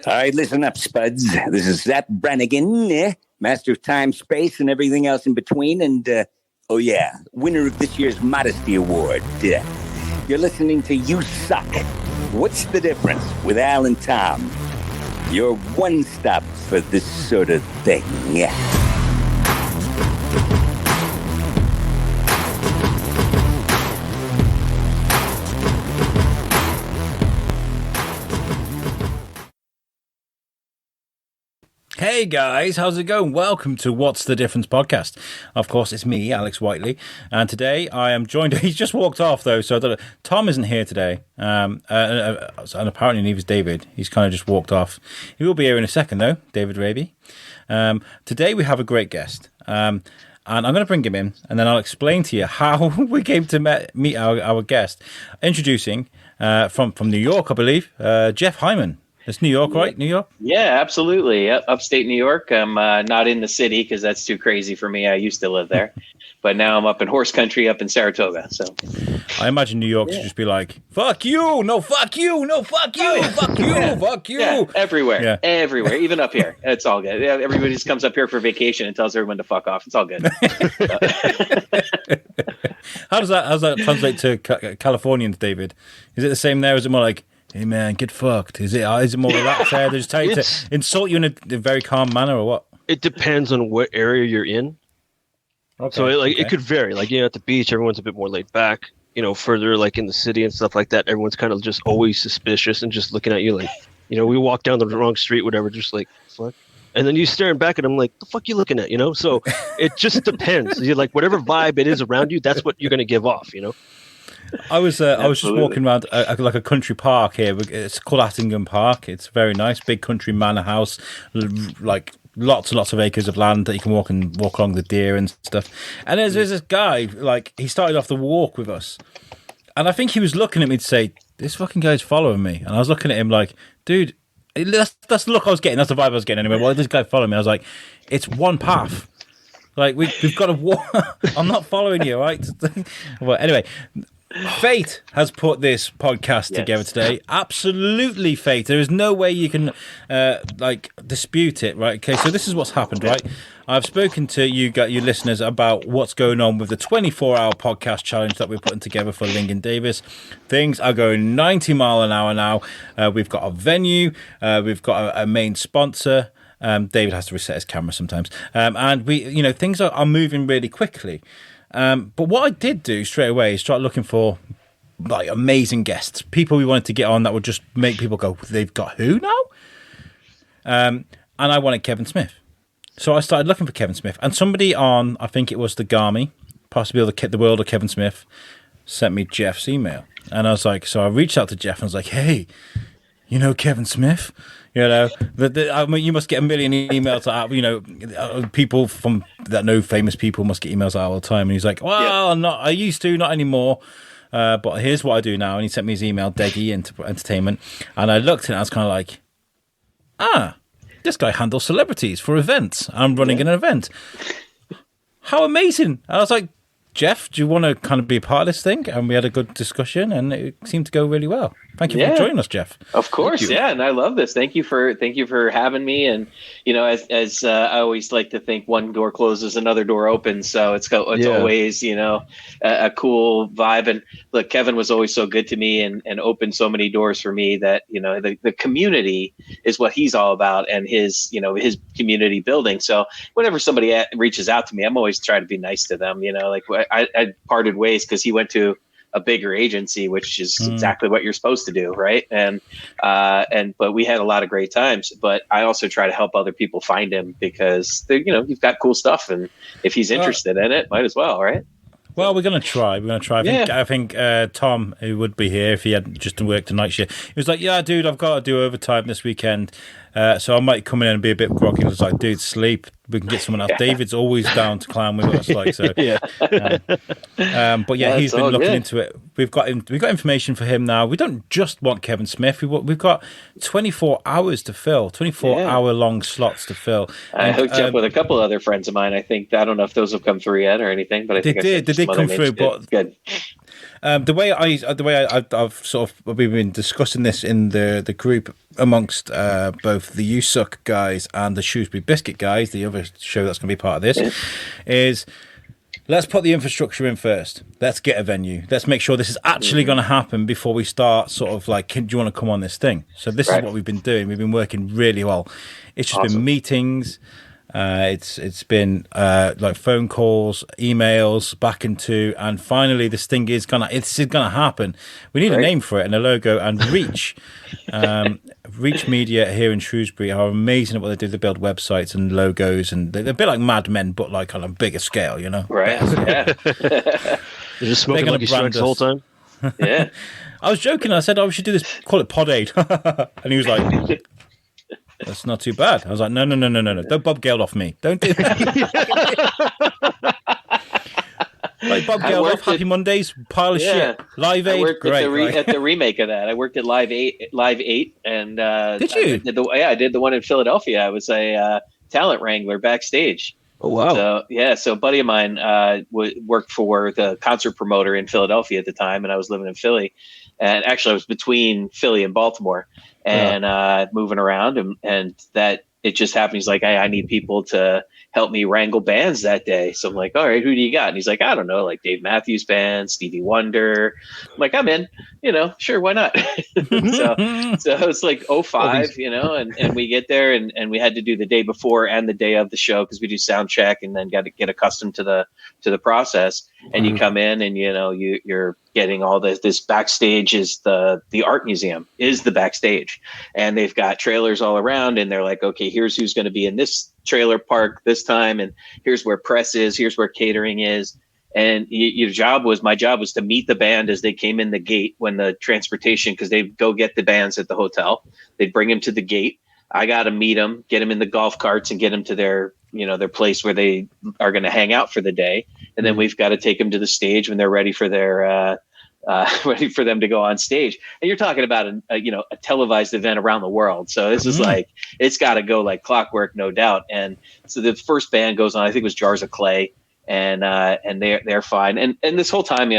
All right, listen up, Spuds. This is Zap Brannigan, master of time, space, and everything else in between. And, oh yeah, winner of this year's Modesty Award. You're listening to You Suck. What's the difference with Al and Tom? Your one stop for this sort of thing. Hey guys, how's it going? Welcome to What's the Difference podcast. Of course, it's me, Alex Whiteley, and today I am joined. He's just walked off though, so I don't know. Tom isn't here today, and apparently neither is David. He's kind of just walked off. He will be here in a second though, David Raby. Today we have a great guest, and I'm going to bring him in, and then I'll explain to you how we came to meet our guest. Introducing from New York, I believe, Jeff Hyman. It's New York, right? New York? Yeah, absolutely. Upstate New York. I'm not in the city because that's too crazy for me. I used to live there. But now I'm up in horse country up in Saratoga. So I imagine New York should just be like, fuck you, no, fuck you, no, fuck you, fuck you, fuck you. Yeah, everywhere, everywhere, even up here. It's all good. Everybody just comes up here for vacation and tells everyone to fuck off. It's all good. How does that translate to Californians, David? Is it the same there? Is it more like, hey man, get fucked? Is it more relaxed there? They just tell you to insult you in a very calm manner, or what? It depends on what area you're in. Okay. So it could vary. Like, at the beach, everyone's a bit more laid back. Further like in the city and stuff like that, everyone's kind of just always suspicious and just looking at you like, we walk down the wrong street, whatever, just like, fuck. And then you staring back at them like, the fuck you looking at, So it just depends. You're like, whatever vibe it is around you, that's what you're going to give off, I was just walking around like a country park here. It's called Attingham Park. It's very nice, big country manor house, like lots and lots of acres of land that you can walk along the deer and stuff. And there's this guy, like, he started off the walk with us, and I think he was looking at me to say, "This fucking guy's following me." And I was looking at him like, "Dude, that's the look I was getting. That's the vibe I was getting anyway. Why is this guy following me?" I was like, "It's one path." Like we've got to walk. I'm not following you, right? Well, anyway. Fate has put this podcast together today. Absolutely fate. There is no way you can dispute it, right? Okay, so this is what's happened, right? I've spoken to you listeners about what's going on with the 24-hour podcast challenge that we're putting together for Lincoln Davis. Things are going 90 mile an hour now. We've got a venue. We've got a main sponsor. David has to reset his camera sometimes. And we, things are moving really quickly. But what I did do straight away is start looking for like amazing guests, people we wanted to get on that would just make people go, they've got who now? And I wanted Kevin Smith. So I started looking for Kevin Smith, and somebody on, I think it was the Garmy, possibly the world of Kevin Smith, sent me Jeff's email. And I was like, so I reached out to Jeff and I was like, hey, Kevin Smith? You must get a million emails out. People that know famous people must get emails out all the time. And he's like, well, I used to, not anymore. But here's what I do now. And he sent me his email, Deggy Entertainment. And I looked at it and I was kind of like, this guy handles celebrities for events. I'm running an event. How amazing. And I was like, Jeff, do you want to kind of be a part of this thing? And we had a good discussion and it seemed to go really well. Thank you for joining us, Jeff. Of course, yeah, and I love this. Thank you for having me. And as I always like to think, one door closes, another door opens. So it's always a cool vibe. And look, Kevin was always so good to me and opened so many doors for me that the community is what he's all about, and his community building. So whenever somebody reaches out to me, I'm always trying to be nice to them. Like I parted ways because he went to a bigger agency, which is exactly what you're supposed to do, right? But we had a lot of great times. But I also try to help other people find him because you've got cool stuff, and if he's interested in it, might as well, right? Well, we're going to try. I think Tom, who would be here if he hadn't just worked a night shift, he was like, yeah, dude, I've got to do overtime this weekend. So I might come in and be a bit groggy. I was like, dude, sleep. We can get someone else. David's always down to clown with us. But he's been looking into it. We've got information for him now. We don't just want Kevin Smith. We've got 24 hours to fill, 24-hour long slots to fill. I hooked you up with a couple other friends of mine. I don't know if those have come through yet or anything, but I think they did come through. But good. I've sort of we've been discussing this in the group amongst both the USUK guys and the Shrewsbury Biscuit guys, the other show that's going to be part of this, is let's put the infrastructure in first. Let's get a venue. Let's make sure this is actually going to happen before we start sort of like, do you want to come on this thing? So this is what we've been doing. We've been working really well. It's just been meetings. It's been like phone calls, emails, back into, and finally this thing is gonna happen. We need a name for it and a logo. And Reach, Reach Media here in Shrewsbury are amazing at what they do. They build websites and logos, and they're a bit like Mad Men, but like on a bigger scale, you know. Right. Yeah. They're just smoking Lucky Strikes the whole time. Yeah. I was joking. I said, we should do this. Call it Pod 8. And he was like, that's not too bad. I was like, no. Don't Bob Gale off me. Don't do that. Like Bob Gale off Happy Mondays, pile of shit. Live 8, I worked great. at the remake of that. I worked at Live 8, and did you? I did the one in Philadelphia. I was a talent wrangler backstage. Oh wow! So a buddy of mine worked for the concert promoter in Philadelphia at the time, and I was living in Philly. And actually, I was between Philly and Baltimore, and moving around, and that it just happened. He's like, hey, I need people to help me wrangle bands that day. So I'm like, all right, who do you got? And he's like, I don't know, like Dave Matthews Band, Stevie Wonder. I'm like, I'm in, sure, why not? so it's like 05, and we get there and we had to do the day before and the day of the show because we do sound check and then got to get accustomed to the process. And you come in and you're getting all this backstage is the art museum is the backstage, and they've got trailers all around, and they're like, okay, here's who's going to be in this trailer park this time, and here's where press is, here's where catering is. And my job was to meet the band as they came in the gate when the transportation, because they'd go get the bands at the hotel, they'd bring them to the gate. I got to meet them, get them in the golf carts and get them to their place where they are going to hang out for the day. And then we've got to take them to the stage when they're ready for their, ready for them to go on stage. And you're talking about a televised event around the world. So this is like, it's got to go like clockwork, no doubt. And so the first band goes on, I think it was Jars of Clay, and they're fine. And this whole time,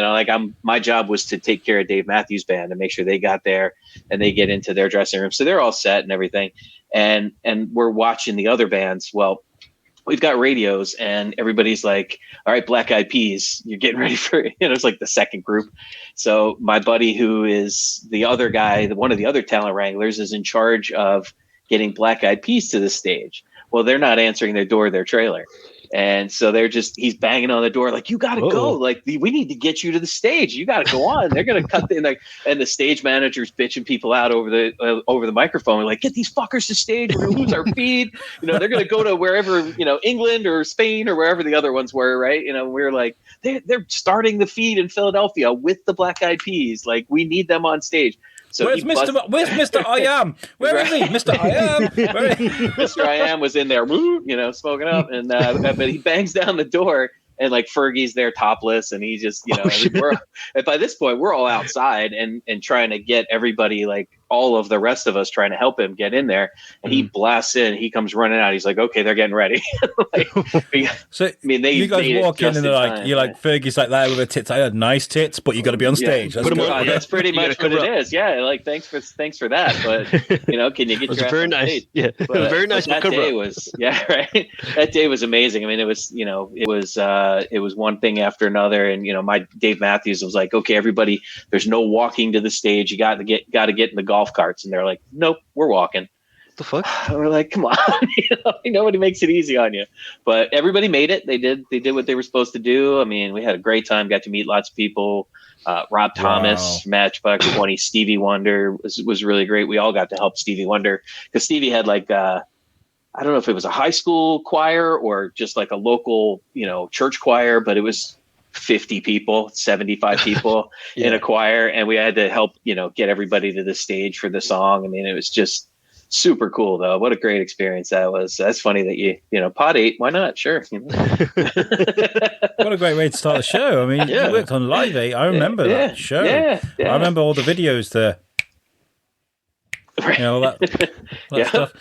my job was to take care of Dave Matthews Band and make sure they got there and they get into their dressing room. So they're all set and everything. And we're watching the other bands. Well, we've got radios and everybody's like, all right, Black Eyed Peas, you're getting ready for, it's like the second group. So my buddy, who is the other guy, one of the other talent wranglers, is in charge of getting Black Eyed Peas to the stage. Well, they're not answering their door, their trailer. And so he's banging on the door like, you got to go. Like, we need to get you to the stage. You got to go on. They're going to cut and the stage manager's bitching people out over the microphone. We're like, get these fuckers to stage. We're going to lose our feed. They're going to go to wherever, England or Spain or wherever the other ones were. Right. We're like, they're starting the feed in Philadelphia with the Black Eyed Peas. Like, we need them on stage. So where's Mr. I Am? Where is he? Mr. I Am? Mr. I Am was in there, smoking up, and but he bangs down the door, and like Fergie's there topless, and he just, and by this point we're all outside and trying to get everybody, like all of the rest of us trying to help him get in there, and he blasts in. He comes running out. He's like, okay, they're getting ready. You guys walk in and they're like, you're like, Fergie's like that with her tits. I had nice tits, but you got to be on stage. Yeah. That's pretty much what it is. Yeah, like thanks for that, but can you get your very nice? Stage? Yeah, it was very nice. That day was right. That day was amazing. I mean, it was one thing after another, and my Dave Matthews was like, okay, everybody, there's no walking to the stage. You got to get in the golf carts, and they're like, nope, we're walking. What the fuck? And we're like, come on, nobody makes it easy on you, but everybody made it. They did what they were supposed to do. I mean, we had a great time, got to meet lots of people. Rob Thomas, Matchbox 20, Stevie Wonder was really great. We all got to help Stevie Wonder because Stevie had like I don't know if it was a high school choir or just like a local church choir, but it was 50 people, 75 people in a choir, and we had to help get everybody to the stage for the song. I mean, it was just super cool, though. What a great experience that was. That's funny that Pod 8, why not? Sure. What a great way to start the show. I mean, you worked on Live 8. I remember that show. I remember all the videos there. All that stuff.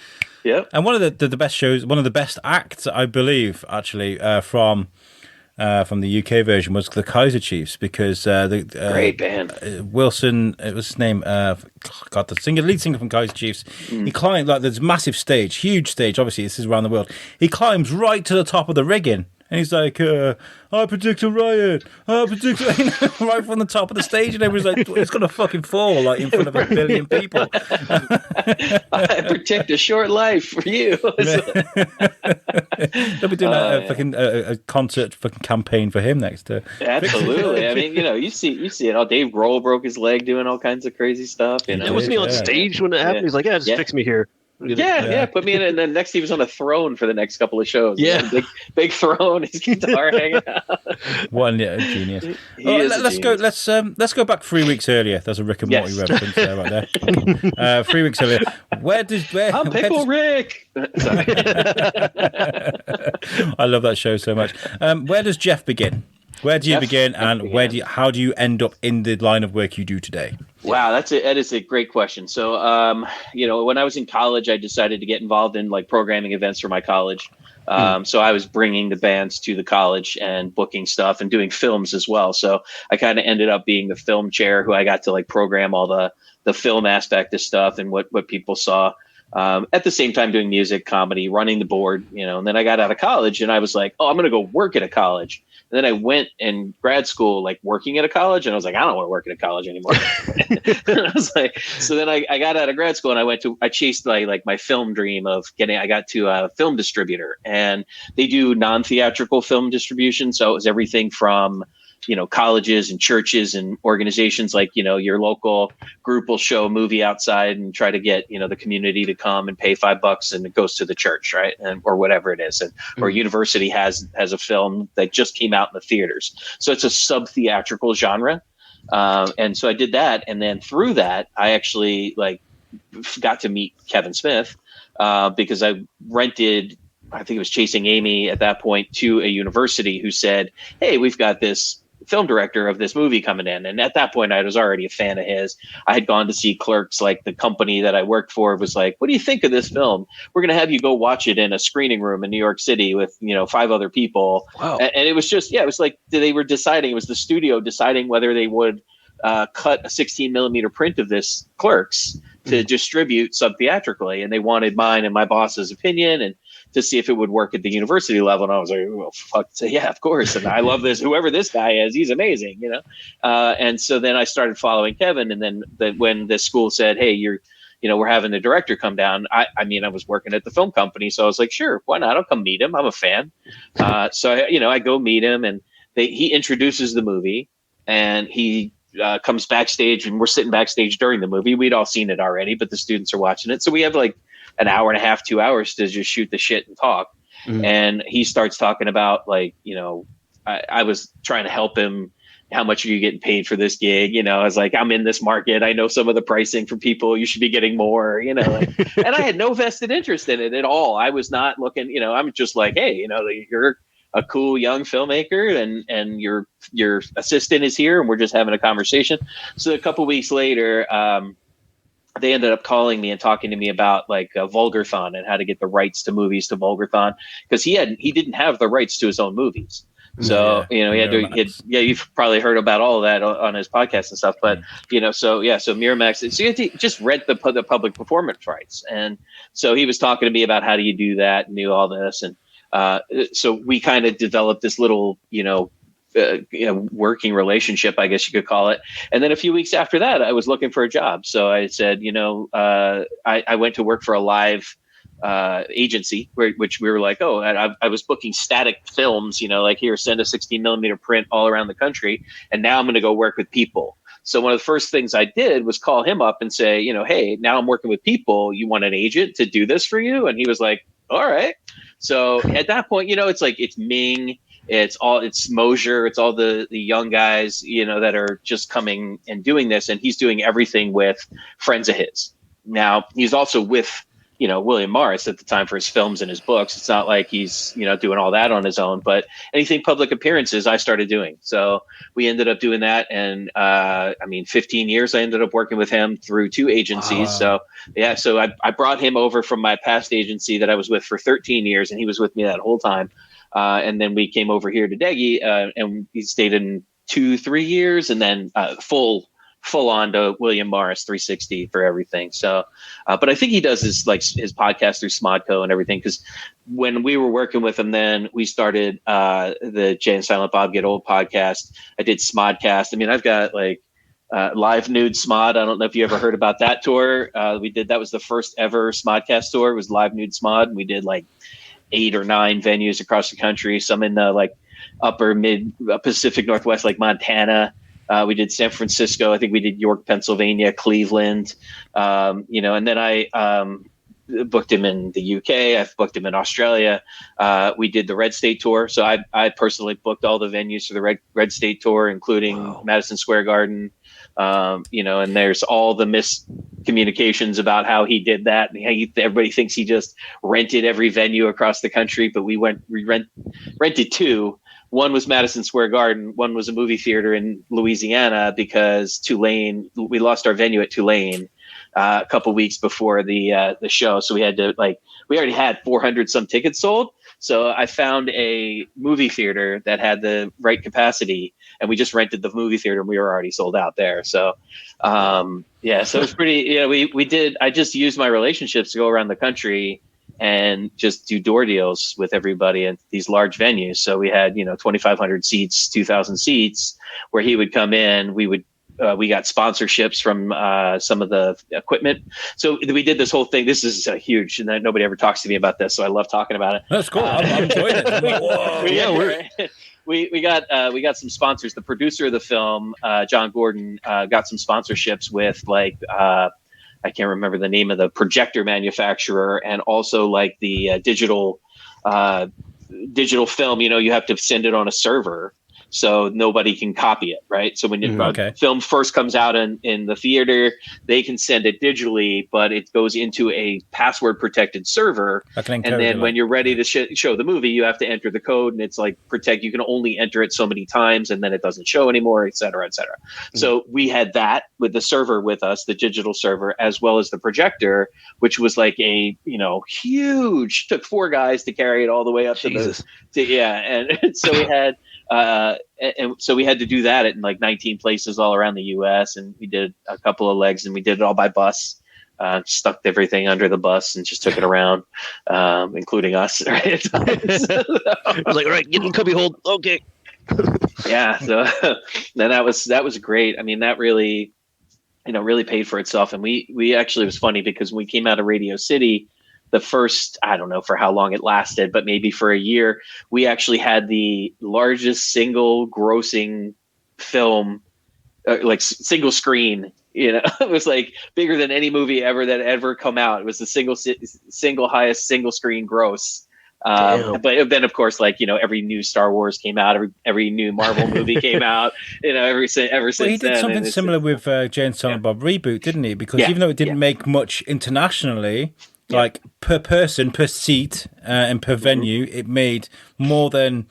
Yeah. And one of the best shows, one of the best acts, I believe, actually, from from the UK version was the Kaiser Chiefs, because the great band Wilson, it was his name. God, the lead singer from Kaiser Chiefs. He climbed like this massive stage, huge stage. Obviously, this is around the world. He climbs right to the top of the rigging. And he's like, I predict a riot. I predict right from the top of the stage, and everyone's like, it's gonna fucking fall like in front of 1 billion people. I predict a short life for you. They'll be doing a concert fucking campaign for him next. Absolutely. I mean, you see it all. Dave Grohl broke his leg doing all kinds of crazy stuff. Wasn't he on stage when it happened? He's like, just fix me here. Yeah, put me in it. And then next he was on a throne for the next couple of shows. Yeah, big throne, his guitar hanging out. One genius. Let's go. Let's go back 3 weeks earlier. There's a Rick and Morty reference there, right there. 3 weeks earlier. I'm Pickle Rick. Sorry. I love that show so much. Where does Jeff begin? Where do you begin, and how do you end up in the line of work you do today? Wow, that is a great question. So, when I was in college, I decided to get involved in like programming events for my college. So I was bringing the bands to the college and booking stuff and doing films as well. So I kind of ended up being the film chair, who I got to like program all the film aspect of stuff and what people saw. At the same time doing music, comedy, running the board, and then I got out of college and I was like, I'm going to go work at a college. And then I went in grad school, like working at a college, and I was like, I don't want to work at a college anymore. And I was like, so then I got out of grad school and I chased my film dream of I got to a film distributor, and they do non-theatrical film distribution. So it was everything from, colleges and churches and organizations, like, your local group will show a movie outside and try to get, the community to come and pay $5 and it goes to the church, right? Or whatever it is. Or university has a film that just came out in the theaters. So it's a sub-theatrical genre. And so I did that. And then through that, I actually got to meet Kevin Smith because I rented, I think it was Chasing Amy at that point, to a university who said, hey, we've got this film director of this movie coming in. And at that point, I was already a fan of his. I had gone to see Clerks. Like, the company that I worked for was like, what do you think of this film? We're going to have you go watch it in a screening room in New York City with, 5 other people. Wow. And it was just, it was like they were deciding, it was the studio deciding whether they would cut a 16 millimeter print of this Clerks to distribute sub-theatrically. And they wanted mine and my boss's opinion and to see if it would work at the university level. And I was like, well, fuck, so yeah, of course. And I love this, whoever this guy is, he's amazing, And so then I started following Kevin. And then when the school said, hey, we're having the director come down. I was working at the film company. So I was like, sure, why not? I'll come meet him. I'm a fan. So I go meet him, and he introduces the movie, and he comes backstage, and we're sitting backstage during the movie. We'd all seen it already, but the students are watching it. So we have like an hour and a half, 2 hours to just shoot the shit and talk. And he starts talking about I was trying to help him. How much are you getting paid for this gig? I was like, I'm in this market. I know some of the pricing for people. You should be getting more, and I had no vested interest in it at all. I was not looking, I'm just like, hey, you're a cool young filmmaker and your assistant is here and we're just having a conversation. So a couple weeks later, they ended up calling me and talking to me about like Vulgarthon and how to get the rights to movies to Vulgarthon, because he didn't have the rights to his own movies. So, you've probably heard about all of that on his podcast and stuff, but so Miramax, so you have to just rent the public performance rights. And so he was talking to me about how do you do that and do all this. And so we kind of developed this little, working relationship, I guess you could call it. And then a few weeks after that, I was looking for a job. So I said, I went to work for a live agency, which we were like, I was booking static films, like, here, send a 16 millimeter print all around the country. And now I'm going to go work with people. So one of the first things I did was call him up and say, hey, now I'm working with people. You want an agent to do this for you? And he was like, all right. So at that point, it's like, it's Ming, it's Mosier, it's all the young guys, that are just coming and doing this. And he's doing everything with friends of his. Now he's also with, William Morris at the time for his films and his books. It's not like he's, doing all that on his own, but anything public appearances I started doing. So we ended up doing that. And 15 years, I ended up working with him through 2 agencies. Wow. So I brought him over from my past agency that I was with for 13 years, and he was with me that whole time. And then we came over here to Deggy, and we stayed in 2-3 years, and then full on to William Morris 360 for everything. So, but I think he does his podcast through Smodco and everything. Cause when we were working with him, then we started the Jay and Silent Bob Get Old podcast. I did Smodcast. I mean, I've got Live Nude Smod. I don't know if you ever heard about that tour. That was the first ever Smodcast tour. It was Live Nude Smod. We did 8 or 9 venues across the country, some in the upper mid Pacific Northwest, like Montana. We did San Francisco. I think we did York, Pennsylvania, Cleveland, and then I booked him in the UK. I've booked him in Australia. We did the Red State tour. So I personally booked all the venues for the Red State tour, including Madison Square Garden. And there's all the miscommunications about how he did that. And everybody thinks he just rented every venue across the country, but we rented 2. One was Madison Square Garden. One was a movie theater in Louisiana, because we lost our venue at Tulane a couple weeks before the show. So we had to we already had 400 some tickets sold. So I found a movie theater that had the right capacity, and we just rented the movie theater, and we were already sold out there. So, so it was pretty, I just used my relationships to go around the country and just do door deals with everybody at these large venues. So we had, 2,500 seats, 2,000 seats, where he would come in. We got sponsorships from some of the equipment. So we did this whole thing. This is huge, and nobody ever talks to me about this, so I love talking about it. That's cool. I'm enjoying it. We got some sponsors. The producer of the film, John Gordon, got some sponsorships with I can't remember the name of the projector manufacturer, and also the digital film. You have to send it on a server, so nobody can copy it, right? So when film first comes out in the theater, they can send it digitally, but it goes into a password protected server. And then when you're ready to show the movie, you have to enter the code, and it's protect. You can only enter it so many times, and then it doesn't show anymore, et cetera, et cetera. Mm-hmm. So we had that with the server with us, the digital server, as well as the projector, which was huge. Took 4 guys to carry it all the way up and so we had. And so we had to do that at 19 places all around the U.S. And we did a couple of legs, and we did it all by bus. Stuck everything under the bus and just took it around, including us. Right? I was all right, get in the cubby hole. Okay. Yeah. So then that was great. I mean, that really, really paid for itself. And we actually, it was funny because when we came out of Radio City, the first, I don't know for how long it lasted, but maybe for a year, we actually had the largest single grossing film, single screen. It was bigger than any movie that ever come out. It was the single highest single screen gross. But then, of course, every new Star Wars came out, every new Marvel movie came out, ever since then. He did something similar with Jay and Silent Bob Reboot, didn't he? Because even though it didn't make much internationally, per person, per seat, and per venue, it made more than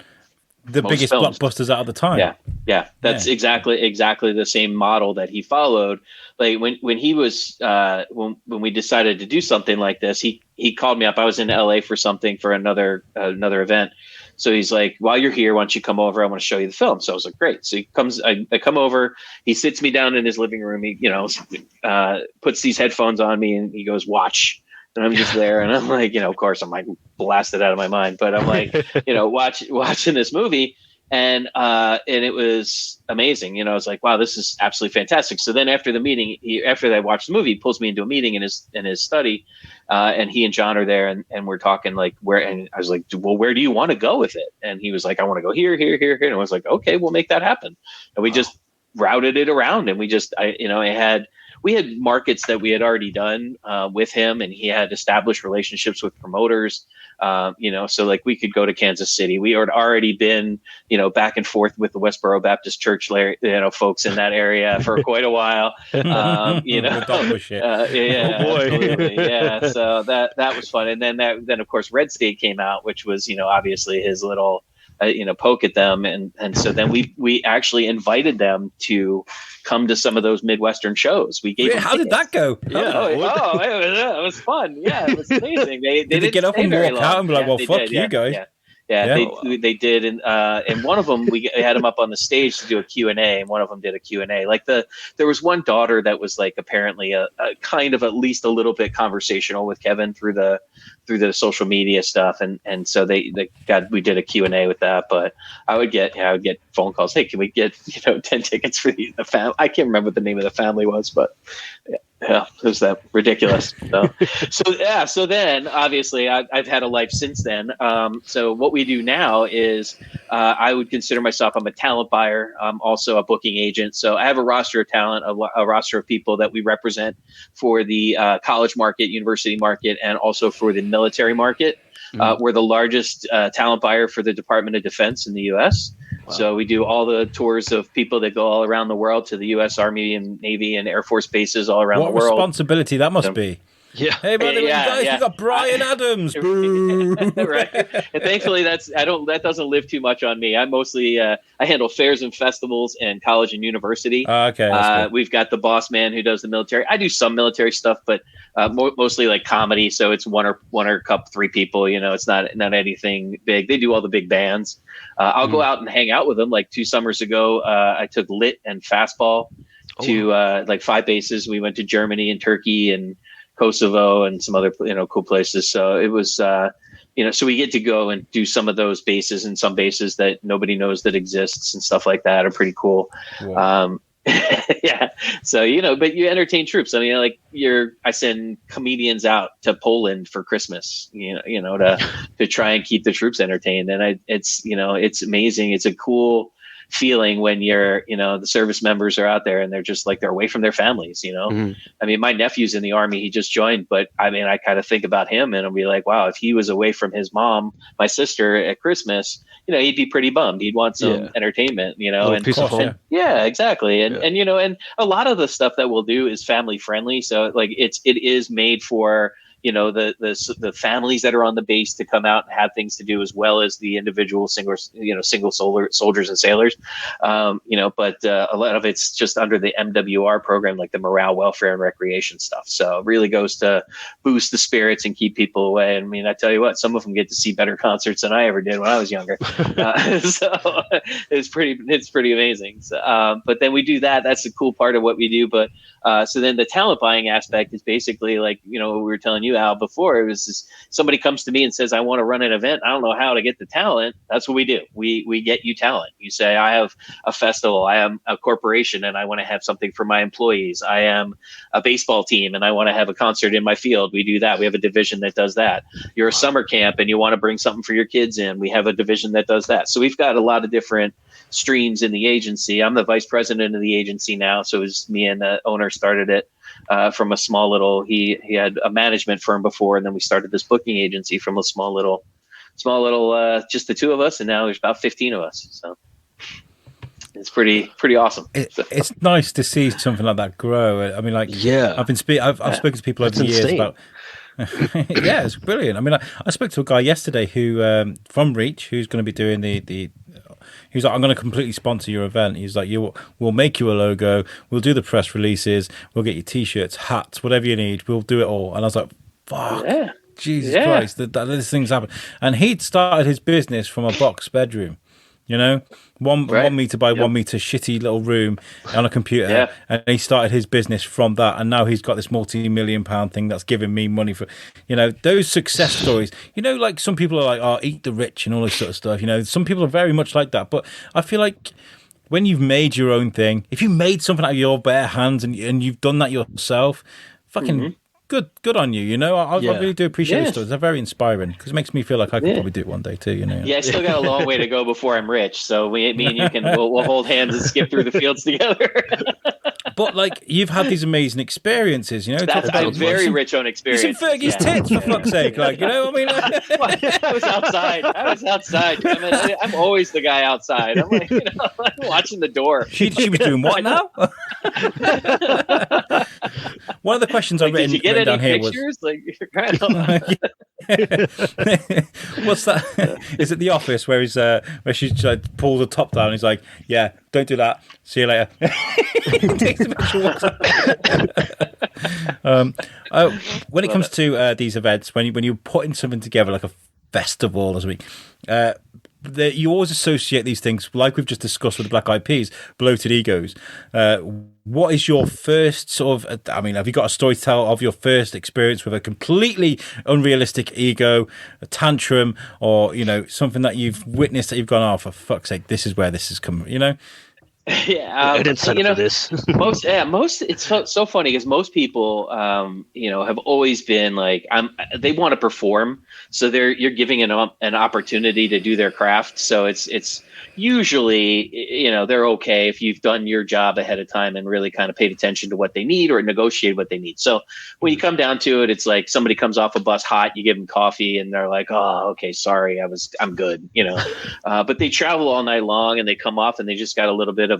the most biggest films. Blockbusters out of the time. Yeah. That's exactly the same model that he followed. When he was when we decided to do something like this, he called me up. I was in LA for another event. So he's like, while you're here, why don't you come over? I want to show you the film. So I was like, great. So he comes, I come over, he sits me down in his living room. He, puts these headphones on me, and he goes, watch. And I'm just there, and I'm of course I'm blasted out of my mind, but I'm watching this movie, and it was amazing. I was like, wow, this is absolutely fantastic. So then after the meeting, after I watched the movie, he pulls me into a meeting in his study, and he and John are there, and we're talking where, and I was like, well, where do you want to go with it? And he was like, I want to go here, here, here, here. And I was like, okay, we'll make that happen. And we just routed it around, and we had markets that we had already done with him, and he had established relationships with promoters, so we could go to Kansas City. We had already been, back and forth with the Westboro Baptist Church, folks in that area for quite a while. Oh boy. Absolutely. Yeah. So that was fun. And then of course Red State came out, which was, obviously his little, poke at them. And so then we actually invited them to come to some of those Midwestern shows. We gave them How did that go? It was fun. Yeah, it was amazing. They did get up and walk out and be like, well, fuck you guys. Yeah. Yeah, they did, and one of them we had them up on the stage to do a Q&A, and one of them did a Q&A. Like there was one daughter that was like apparently a kind of at least a little bit conversational with Kevin through the social media stuff, and so we did a Q&A with that. But I would get phone calls. Hey, can we get 10 tickets for the family? I can't remember what the name of the family was, but. Yeah, it was that ridiculous. So then obviously I've had a life since then. So what we do now is I would consider myself, I'm a talent buyer. I'm also a booking agent. So I have a roster of talent, a roster of people that we represent for the college market, university market, and also for the military market. We're the largest talent buyer for the Department of Defense in the U.S. Wow. So we do all the tours of people that go all around the world to the U.S. Army and Navy and Air Force bases all around the world. What responsibility that must be. Yeah. Hey, by the way, guys, you got Brian Adams. Right. And thankfully, that doesn't live too much on me. I mostly I handle fairs and festivals and college and university. Okay. We've got the boss man who does the military. I do some military stuff, but mostly like comedy. So it's one or three people. It's not anything big. They do all the big bands. I'll go out and hang out with them. Like 2 summers ago, I took lit and fastball to like 5 bases. We went to Germany and Turkey and Kosovo and some other cool places. So it was so we get to go and do some of those bases, and some bases that nobody knows that exists and stuff like that are pretty cool. Wow. Yeah. So but you entertain troops. I mean, like I send comedians out to Poland for Christmas, to try and keep the troops entertained. And it's amazing. It's a cool feeling when the service members are out there and they're just like, they're away from their families, I mean, my nephew's in the Army, he just joined, but I mean, I kind of think about him and I'll be like, wow, if he was away from his mom, my sister at Christmas, he'd be pretty bummed. He'd want some entertainment, and piece of home. Yeah, exactly. And and a lot of the stuff that we'll do is family friendly. So like it is made for the families that are on the base to come out and have things to do, as well as the individual single soldiers and sailors. But a lot of it's just under the MWR program, like the morale, welfare, and recreation stuff. So it really goes to boost the spirits and keep people away. I mean, I tell you what, some of them get to see better concerts than I ever did when I was younger. So it's pretty amazing. So, but then we do that. That's the cool part of what we do. But so then the talent buying aspect is basically like, what we were telling you, Al, before. It was just, somebody comes to me and says, I want to run an event. I don't know how to get the talent. That's what we do. We get you talent. You say, I have a festival. I am a corporation and I want to have something for my employees. I am a baseball team and I want to have a concert in my field. We do that. We have a division that does that. You're a summer camp and you want to bring something for your kids in. We have a division that does that. So we've got a lot of different streams in the agency. I'm the vice president of the agency now. So it was me and the owner started it from a small little, he had a management firm before, and then we started this booking agency from a small little, just the two of us. And now there's about 15 of us. So it's pretty awesome. It's nice to see something like that grow. I mean, like, I've spoken to people over the years about, yeah, it's brilliant. I mean, I spoke to a guy yesterday who, from Reach, who's going to be doing he was like, I'm going to completely sponsor your event. He's like, we'll make you a logo. We'll do the press releases. We'll get you T-shirts, hats, whatever you need. We'll do it all. And I was like, fuck, Jesus Christ, that this thing's happened. And he'd started his business from a box bedroom. 1 meter by 1 meter shitty little room on a computer, and he started his business from that, and now he's got this multi-million-pound thing that's giving me money for, those success stories. Like some people are like, oh, eat the rich and all this sort of stuff. Some people are very much like that, but I feel like when you've made your own thing, if you made something out of your bare hands and you've done that yourself, fucking good on you. I really do appreciate your stories. They're very inspiring because it makes me feel like I could probably do it one day too. Yeah, I still got a long way to go before I'm rich. So me and you we'll hold hands and skip through the fields together. But like, you've had these amazing experiences. I'm very rich on experience. It's in Fergie's tits, for fuck's sake. Like, I mean, I was outside. I'm always the guy outside. I'm like, I'm watching the door. She was doing what now? One of the questions I've written down here pictures? Was, what's that? Is it The Office where he's where she like, pulls the top down and he's like, yeah, don't do that, see you later. When it comes to these events, when you're putting something together, like festival as we. You always associate these things, like we've just discussed with the Black Eyed Peas, bloated egos. What is your first sort of? I mean, have you got a story to tell of your first experience with a completely unrealistic ego, a tantrum, or something that you've witnessed that you've gone, "Oh, for fuck's sake, this is where this is coming." Yeah, I didn't sign up for this. most. It's so funny because most people, have always been like, they want to perform, so you're giving an opportunity to do their craft. So it's usually, they're okay if you've done your job ahead of time and really kind of paid attention to what they need or negotiate what they need. So when you come down to it, it's like somebody comes off a bus hot, you give them coffee, and they're like, "Oh, okay, sorry, I'm good," But they travel all night long, and they come off, and they just got a little bit of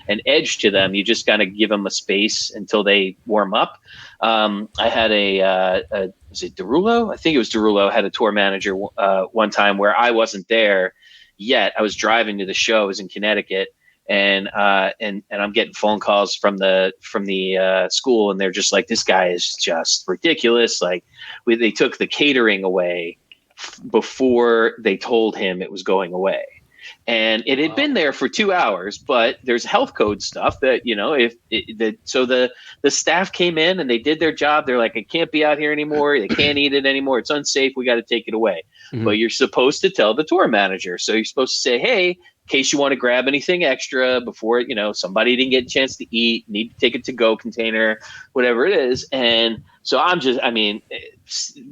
an edge to them. You just kind of give them a space until they warm up. I had was it Derulo? I think it was Derulo. Had a tour manager one time where I wasn't there yet. I was driving to the show. I was in Connecticut, and I'm getting phone calls from the school, and they're just like, "This guy is just ridiculous." Like, they took the catering away before they told him it was going away. And it had been there for 2 hours, but there's health code stuff that, so the staff came in and they did their job. They're like, "It can't be out here anymore. They can't eat it anymore. It's unsafe. We got to take it away." Mm-hmm. But you're supposed to tell the tour manager. So you're supposed to say, "Hey, in case you want to grab anything extra before, somebody didn't get a chance to eat, need to take a to-go container, whatever it is." And so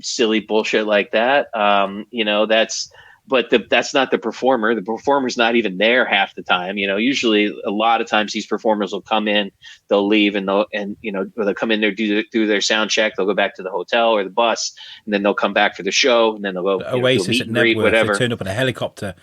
silly bullshit like that. But that's not the performer. The performer's not even there half the time. Usually a lot of times these performers will come in, they'll leave, and they'll come in there, do their sound check. They'll go back to the hotel or the bus, and then they'll come back for the show, and then they'll go Oasis meet at and greet, Nebworth, whatever. They turned up in a helicopter,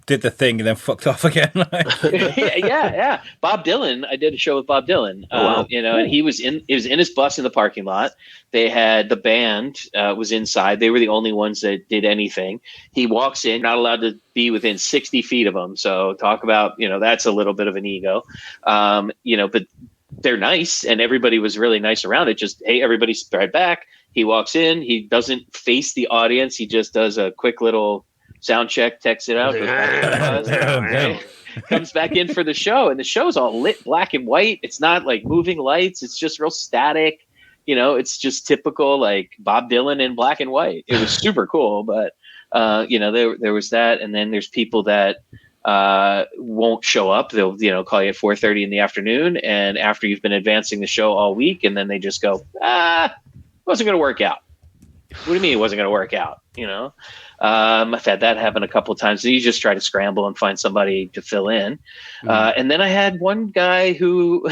did the thing, and then fucked off again. yeah. Bob Dylan. I did a show with Bob Dylan. And he was in his bus in the parking lot. They had the band was inside. They were the only ones that did anything. He walks in, not allowed to be within 60 feet of him. So talk about, that's a little bit of an ego, but they're nice, and everybody was really nice around it. Just, hey, everybody spread back. He walks in. He doesn't face the audience. He just does a quick little sound check, texts it out, goes back comes back in for the show, and the show's all lit black and white. It's not like moving lights. It's just real static. It's just typical like Bob Dylan in black and white. It was super cool, but there was that, and then there's people that won't show up. They'll call you at 4:30 in the afternoon, and after you've been advancing the show all week, and then they just go, it wasn't going to work out. What do you mean it wasn't going to work out? I've had that happen a couple of times. So you just try to scramble and find somebody to fill in. And then I had one guy who,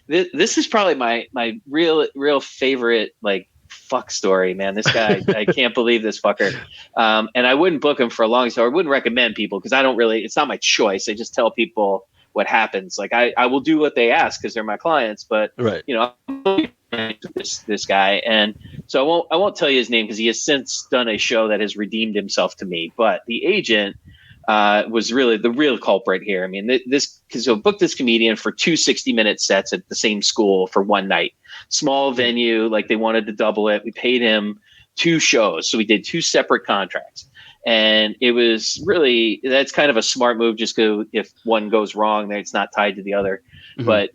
this is probably my real favorite, like, fuck story, man. This guy, I can't believe this fucker. And I wouldn't book him for a long time. I wouldn't recommend people because it's not my choice. I just tell people what happens. Like I will do what they ask because they're my clients, but right. This guy, and so I won't tell you his name because he has since done a show that has redeemed himself to me. But the agent was really the real culprit here. I mean, because I booked this comedian for 2 60-minute sets at the same school for one night, small venue, like they wanted to double it. We paid him 2 shows, so we did 2 separate contracts. And it was really, that's kind of a smart move, just go if one goes wrong, then it's not tied to the other. Mm-hmm. But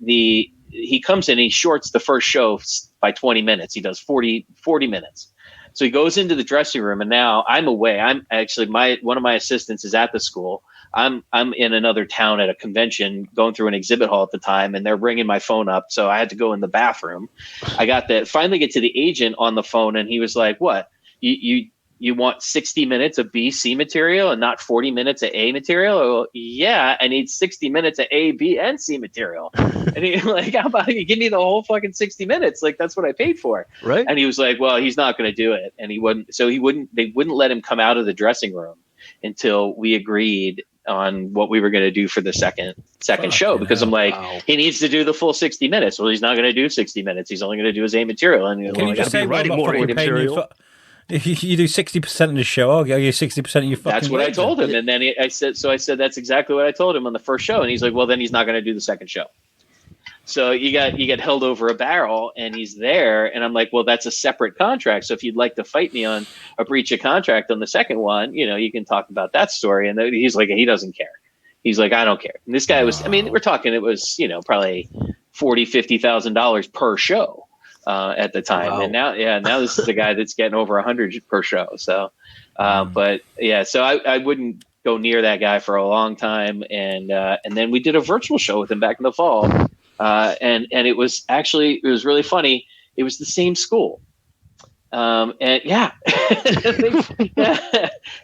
he comes in, he shorts the first show by 20 minutes. He does 40 minutes. So he goes into the dressing room, and now I'm away. I'm actually, one of my assistants is at the school. I'm in another town at a convention going through an exhibit hall at the time, and they're bringing my phone up. So I had to go in the bathroom. I finally get to the agent on the phone, and he was like, "What? You want 60 minutes of B, C material and not 40 minutes of A material?" Well, yeah, I need 60 minutes of A, B, and C material. And he like, "How about you give me the whole fucking 60 minutes? Like, that's what I paid for." Right. And he was like, "Well, he's not going to do it." And they wouldn't let him come out of the dressing room until we agreed on what we were going to do for the second show, because I'm like, he needs to do the full 60 minutes. Well, he's not going to do 60 minutes. He's only going to do his A material. And can you just say writing more material? If you do 60% of the show, I'll give you 60% of your fucking. That's what I told him, and then I said that's exactly what I told him on the first show, and he's like, "Well, then he's not going to do the second show." So you get held over a barrel, and he's there, and I'm like, well, that's a separate contract. So if you'd like to fight me on a breach of contract on the second one, you can talk about that story. And he's like, he doesn't care. He's like, I don't care. And this guy was, I mean, we're talking, it was, probably $40,000-$50,000 per show at the time. Wow. And now this is a guy that's getting over 100 per show. So, but yeah, so I wouldn't go near that guy for a long time. And then we did a virtual show with him back in the fall. And it was really funny. It was the same school. And yeah.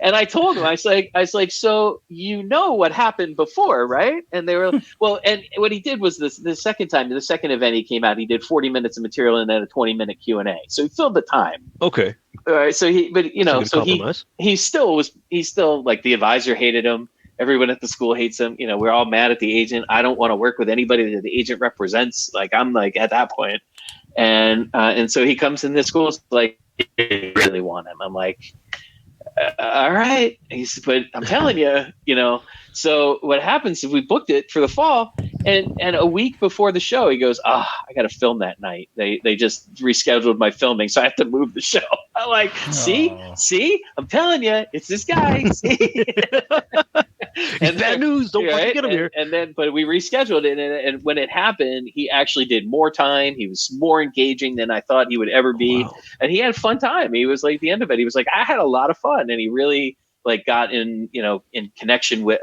And I told him, I was like, so what happened before, right? And they were, well, and what he did was the second event he came out, he did 40 minutes of material and then a 20-minute Q&A. So he filled the time. Okay. All right. So he's still like, the advisor hated him. Everyone at the school hates him. We're all mad at the agent. I don't want to work with anybody that the agent represents. Like, I'm like at that point. And so he comes in this school, like, I really want him. I'm like, all right. But I'm telling you, so what happens is we booked it for the fall, and a week before the show, he goes, I got to film that night. They just rescheduled my filming, so I have to move the show. I'm like, see, I'm telling you, it's this guy. See? And bad news. Don't fucking get him here. And then, but we rescheduled it, and when it happened, he actually did more time. He was more engaging than I thought he would ever be, and he had a fun time. He was like, at the end of it, he was like, I had a lot of fun, and he really like got in connection with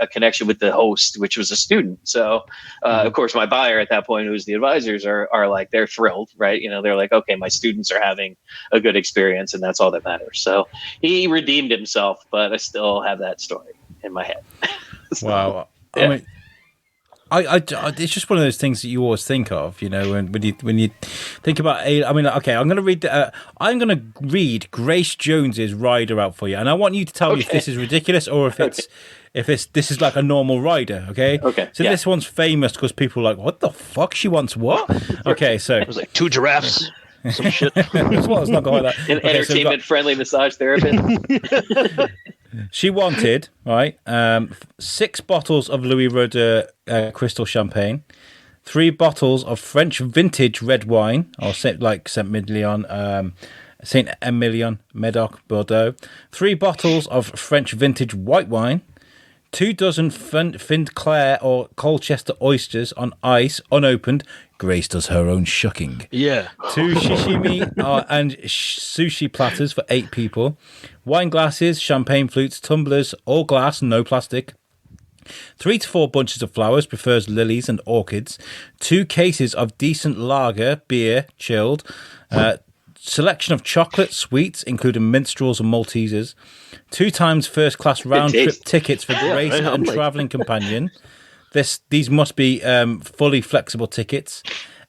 the host, which was a student. So, of course, my buyer at that point, who's the advisors, are like, they're thrilled, right? They're like, okay, my students are having a good experience, and that's all that matters. So he redeemed himself, but I still have that story in my head. So, wow. Yeah. I mean, it's just one of those things that you always think of, when you think about. I mean, okay, I'm going to read Grace Jones's rider out for you, and I want you to tell me if this is ridiculous or if this is like a normal rider. Okay. Okay. So this one's famous because people are like, what the fuck? She wants what? Okay. So it was like 2 giraffes. Some shit. It's not going like that. An entertainment-friendly massage therapist. She wanted 6 bottles of Louis Roeder crystal champagne, 3 bottles of French vintage red wine, or Saint Emilion Medoc Bordeaux, 3 bottles of French vintage white wine, 2 dozen Find Clare or Colchester oysters on ice, unopened. Grace does her own shucking. Yeah. 2 sashimi and sushi platters for 8 people. Wine glasses, champagne flutes, tumblers, all glass, no plastic. 3 to 4 bunches of flowers, prefers lilies and orchids. 2 cases of decent lager, beer, chilled. Selection of chocolate, sweets, including minstrels and Maltesers. 2 times first-class round-trip tickets for Grace and travelling companion. These must be fully flexible tickets.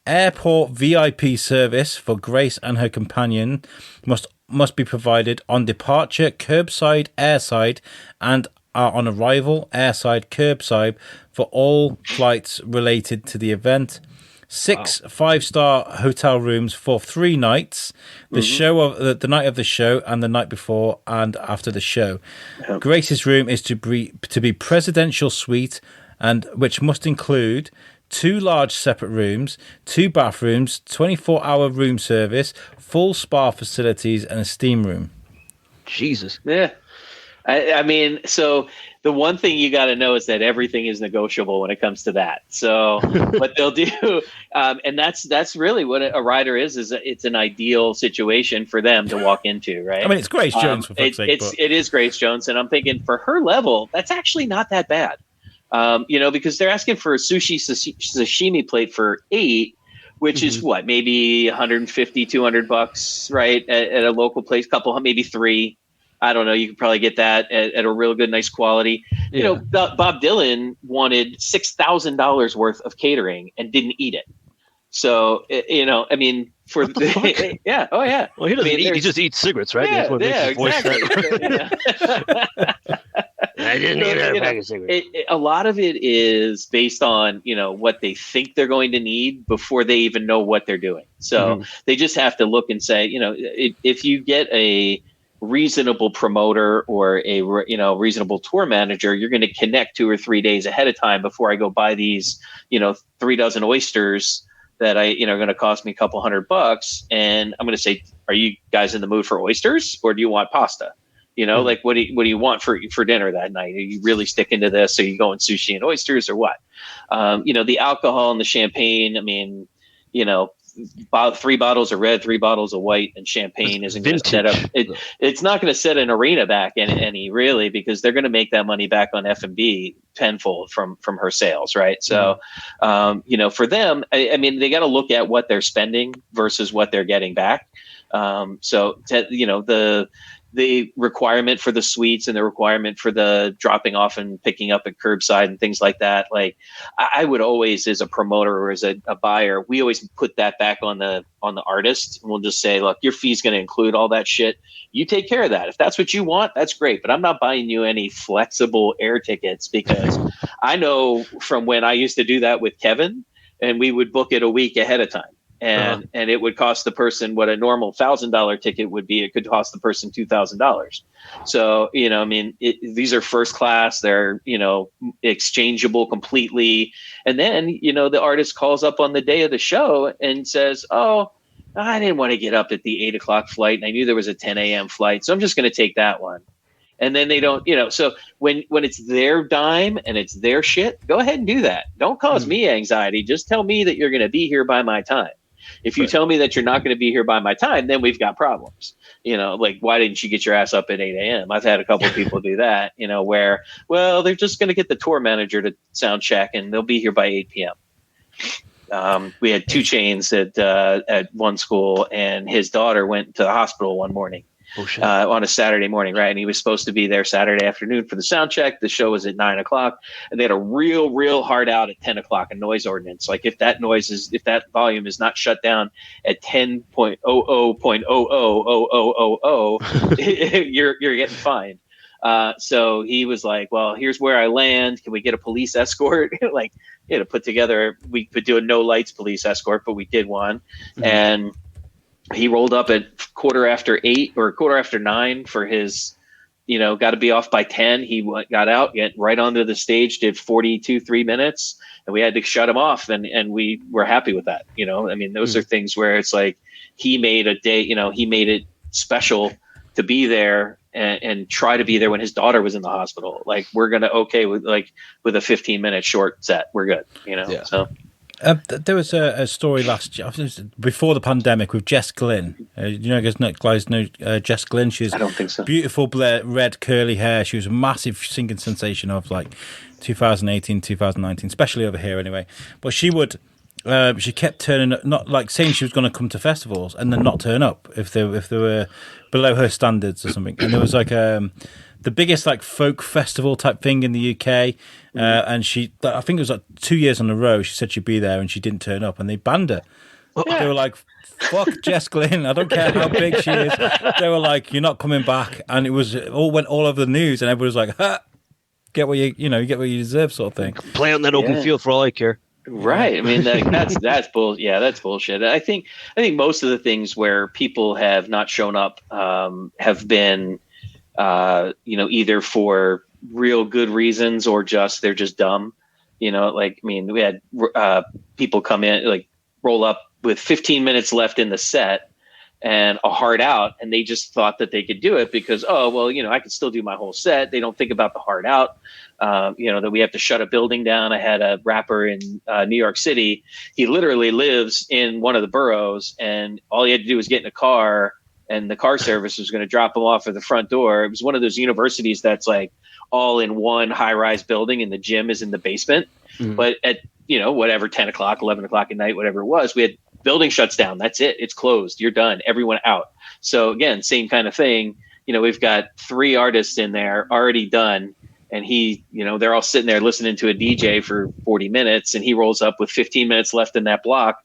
Airport VIP service for Grace and her companion must be provided on departure, curbside, airside, and on arrival, airside, curbside for all flights related to the event. 6 5-star hotel rooms for 3 nights. The the night of the show and the night before and after the show. Yep. Grace's room is to be presidential suite, and which must include 2 large separate rooms, 2 bathrooms, 24-hour room service, full spa facilities, and a steam room. Jesus. Yeah. I mean, so the one thing you got to know is that everything is negotiable when it comes to that. So what they'll do, and that's really what a rider is it's an ideal situation for them to walk into, right? I mean, it's Grace Jones, for fuck's sake. It is Grace Jones, and I'm thinking for her level, that's actually not that bad. Because they're asking for a sashimi plate for 8, which is what, maybe $150, $200, right? At a local place, maybe 3. I don't know. You could probably get that at a real good, nice quality. Yeah. Bob Dylan wanted $6,000 worth of catering and didn't eat it. So, I mean, for what the fuck? Yeah. Oh, yeah. Well, he doesn't eat. He just eats cigarettes, right? Yeah, That's what makes his voice I didn't eat a pack of cigarettes. A lot of it is based on, what they think they're going to need before they even know what they're doing. So they just have to look and say, if you get a reasonable promoter or a reasonable tour manager, you're going to connect 2 or 3 days ahead of time before I go buy these 3 dozen oysters that I, are going to cost me a couple $100, and I'm going to say, are you guys in the mood for oysters, or do you want pasta? Like what do you want for dinner that night? Are you really sticking to this? Are you going sushi and oysters or what? The alcohol and the champagne. I mean, 3 bottles of red, 3 bottles of white, and champagne isn't going to set up. It's not going to set an arena back any really, because they're going to make that money back on F&B tenfold from her sales, right? So, for them, I mean, they got to look at what they're spending versus what they're getting back. The requirement for the suites and the requirement for the dropping off and picking up at curbside and things like that. Like I would always, as a promoter or as a buyer, we always put that back on the artist, and we'll just say, look, your fee's going to include all that shit. You take care of that. If that's what you want, that's great. But I'm not buying you any flexible air tickets, because I know from when I used to do that with Kevin, and we would book it a week ahead of time. And it would cost the person what a normal $1,000 ticket would be. It could cost the person $2,000. So, these are first class. They're, exchangeable completely. And then, the artist calls up on the day of the show and says, oh, I didn't want to get up at the 8 o'clock flight, and I knew there was a 10 a.m. flight, so I'm just going to take that one. And then they don't, so when it's their dime and it's their shit, go ahead and do that. Don't cause me anxiety. Just tell me that you're going to be here by my time. If you tell me that you're not going to be here by my time, then we've got problems. Like, why didn't you get your ass up at 8 a.m.? I've had a couple of people do that, where, well, they're just going to get the tour manager to sound check and they'll be here by 8 p.m. We had 2 chains at one school, and his daughter went to the hospital one morning. On a Saturday morning, right? And he was supposed to be there Saturday afternoon for the sound check. The show was at 9 o'clock, and they had a real hard out at 10 o'clock, a noise ordinance. Like if that volume is not shut down at 10.00.000000, you're getting fined. So he was like, well, here's where I land. Can we get a police escort? We could do a no lights police escort, but we did one. And he rolled up at 8:15 or 8:45 for his, got to be off by 10. He got out, get right onto the stage, did 3 minutes, and we had to shut him off. And we were happy with that. Those are things where it's like, he made a day, he made it special to be there and try to be there when his daughter was in the hospital. Like, we're going to with a 15-minute short set. We're good, so. There was a story last year, before the pandemic, with Jess Glynne. Guys know Jess Glynne. She's, I don't think so. Beautiful red curly hair. She was a massive singing sensation of like 2018, 2019, especially over here anyway. But she kept turning up, not like saying she was going to come to festivals and then not turn up if they were below her standards or something. And there was like the biggest like folk festival type thing in the UK, and I think it was like 2 years in a row, she said she'd be there and she didn't turn up, and they banned her. They were like, fuck Jess Glynne, I don't care how big she is. They were like, you're not coming back. And it went all over the news, and everybody was like, ha, get what you get what you deserve, sort of thing. Play on that open field for all I care. Right. I mean, that's bull. Yeah, that's bullshit. I think most of the things where people have not shown up have been either for real good reasons or they're just dumb. We had people come in, like, roll up with 15 minutes left in the set and a hard out, and they just thought that they could do it because, I could still do my whole set. They don't think about the hard out, that we have to shut a building down. I had a rapper in New York City. He literally lives in one of the boroughs, and all he had to do was get in a car, and the car service was going to drop him off at the front door. It was one of those universities that's like all in one high-rise building, and the gym is in the basement. Mm-hmm. But at, 10 o'clock, 11 o'clock at night, whatever it was, we had building shuts down. That's it. It's closed. You're done. Everyone out. So again, same kind of thing. We've got 3 artists in there already done. And they're all sitting there listening to a DJ for 40 minutes. And he rolls up with 15 minutes left in that block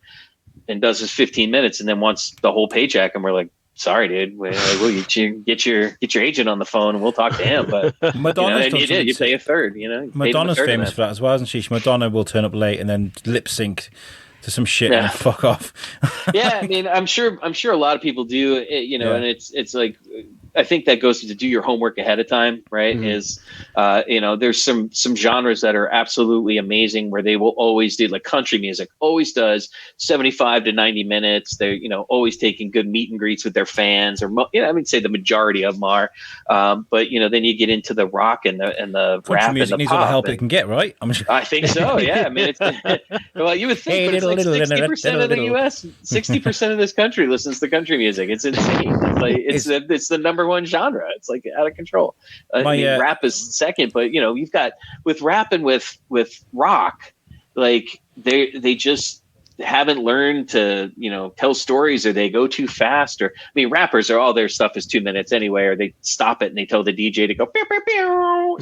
and does his 15 minutes and then wants the whole paycheck. And we're like, sorry, dude. We'll get your agent on the phone and we'll talk to him. But Madonna's you pay a third. Madonna's famous for that as well, isn't she? Madonna will turn up late and then lip sync to some shit and fuck off. Yeah, I mean, I'm sure a lot of people do. And it's like, I think that goes to do your homework ahead of time, right? Mhm. Is there's some genres that are absolutely amazing where they will always do, like country music always does 75 to 90 minutes. They're always taking good meet and greets with their fans, or I would say the majority of them are. But then you get into the rock and the Country rap music and the needs pop. all the help it can get, right? I think so. Yeah, I mean, it's well, you would think, but it's like 60% of the U.S., 60% of this country listens to country music. It's insane. It's like it's the number one genre. It's like out of control. I mean, rap is second, but you've got with rap and with rock, like they just haven't learned to tell stories, or they go too fast. Or I mean, rappers are all their stuff is 2 minutes anyway, or they stop it and they tell the DJ to go pew, pew, pew, or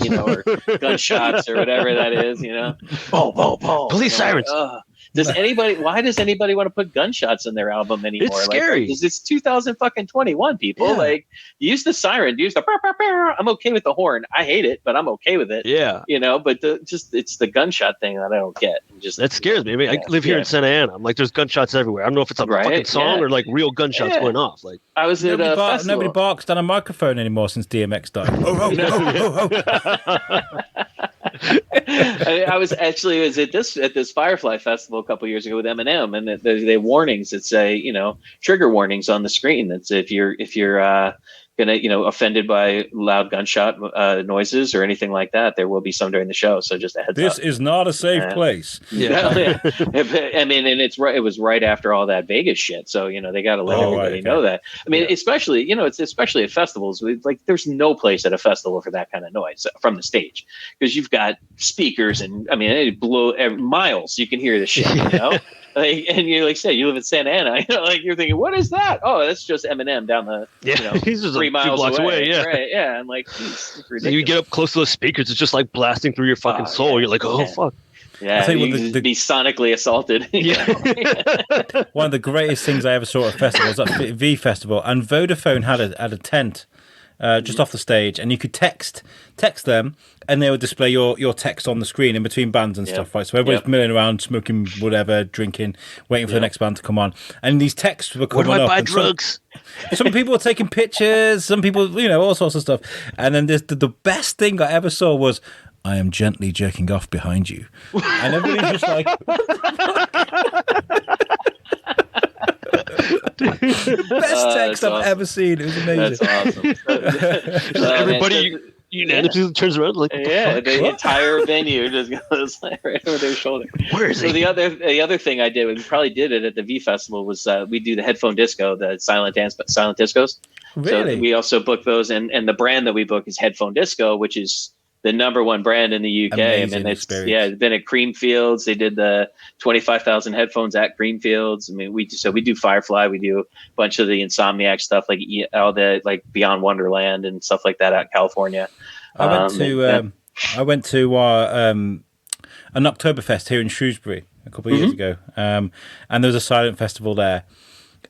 gunshots or whatever that is. Boom, boom, boom. Police sirens. Why does anybody want to put gunshots in their album anymore? It's scary. Because it's 2021, people. Yeah. Like, use the siren, use the I'm okay with the horn. I hate it, but I'm okay with it. Yeah. But it's the gunshot thing that I don't get. That scares me. I mean, I live here in Santa Ana. I'm like, there's gunshots everywhere. I don't know if it's a fucking song or like real gunshots going off. Like, I was at a festival. Nobody barks down a microphone anymore since DMX died. I was at this Firefly festival a couple years ago with Eminem, and they have warnings that say trigger warnings on the screen. That's if you're gonna offended by loud gunshot noises or anything like that, there will be some during the show. So just a heads up. This is not a safe place. Yeah. I mean, and it was right after all that Vegas shit. So they got to let everybody know that. I mean, especially it's especially at festivals. Like, there's no place at a festival for that kind of noise from the stage, because you've got speakers, and I mean, they blow miles. You can hear the shit. Like, and you say you live in Santa Ana, like you're thinking, what is that? Oh, that's just Eminem down the he's just 3 miles blocks away. Yeah, right. Yeah, I'm like, you get up close to those speakers, it's just like blasting through your fucking soul. Yeah. You're like, oh fuck. Yeah, you be sonically assaulted. Yeah. One of the greatest things I ever saw at a festival was at V Festival, and Vodafone had a tent just off the stage, and you could text them, and they would display your text on the screen in between bands and stuff, right? So everybody's milling around, smoking whatever, drinking, waiting for the next band to come on, and these texts were coming up. Where do I buy drugs? Some people were taking pictures, some people, all sorts of stuff, and then the best thing I ever saw was, I am gently jerking off behind you. And everybody's just like... the best text I've ever seen. It was amazing. That's awesome. Everybody unanimously turns around like, the entire venue just goes right over their shoulder. Where is it? So the other thing I did, we probably did it at the V Festival, was we do the Headphone Disco, the silent discos. Really? So we also book those, and the brand that we book is Headphone Disco, which is the number one brand in the UK. Amazing it's experience. It's been at Creamfields. They did the 25,000 headphones at Creamfields. I mean, we do Firefly. We do a bunch of the Insomniac stuff, like all the Beyond Wonderland and stuff like that out in California. I went to an Oktoberfest here in Shrewsbury a couple of years ago, and there was a silent festival there.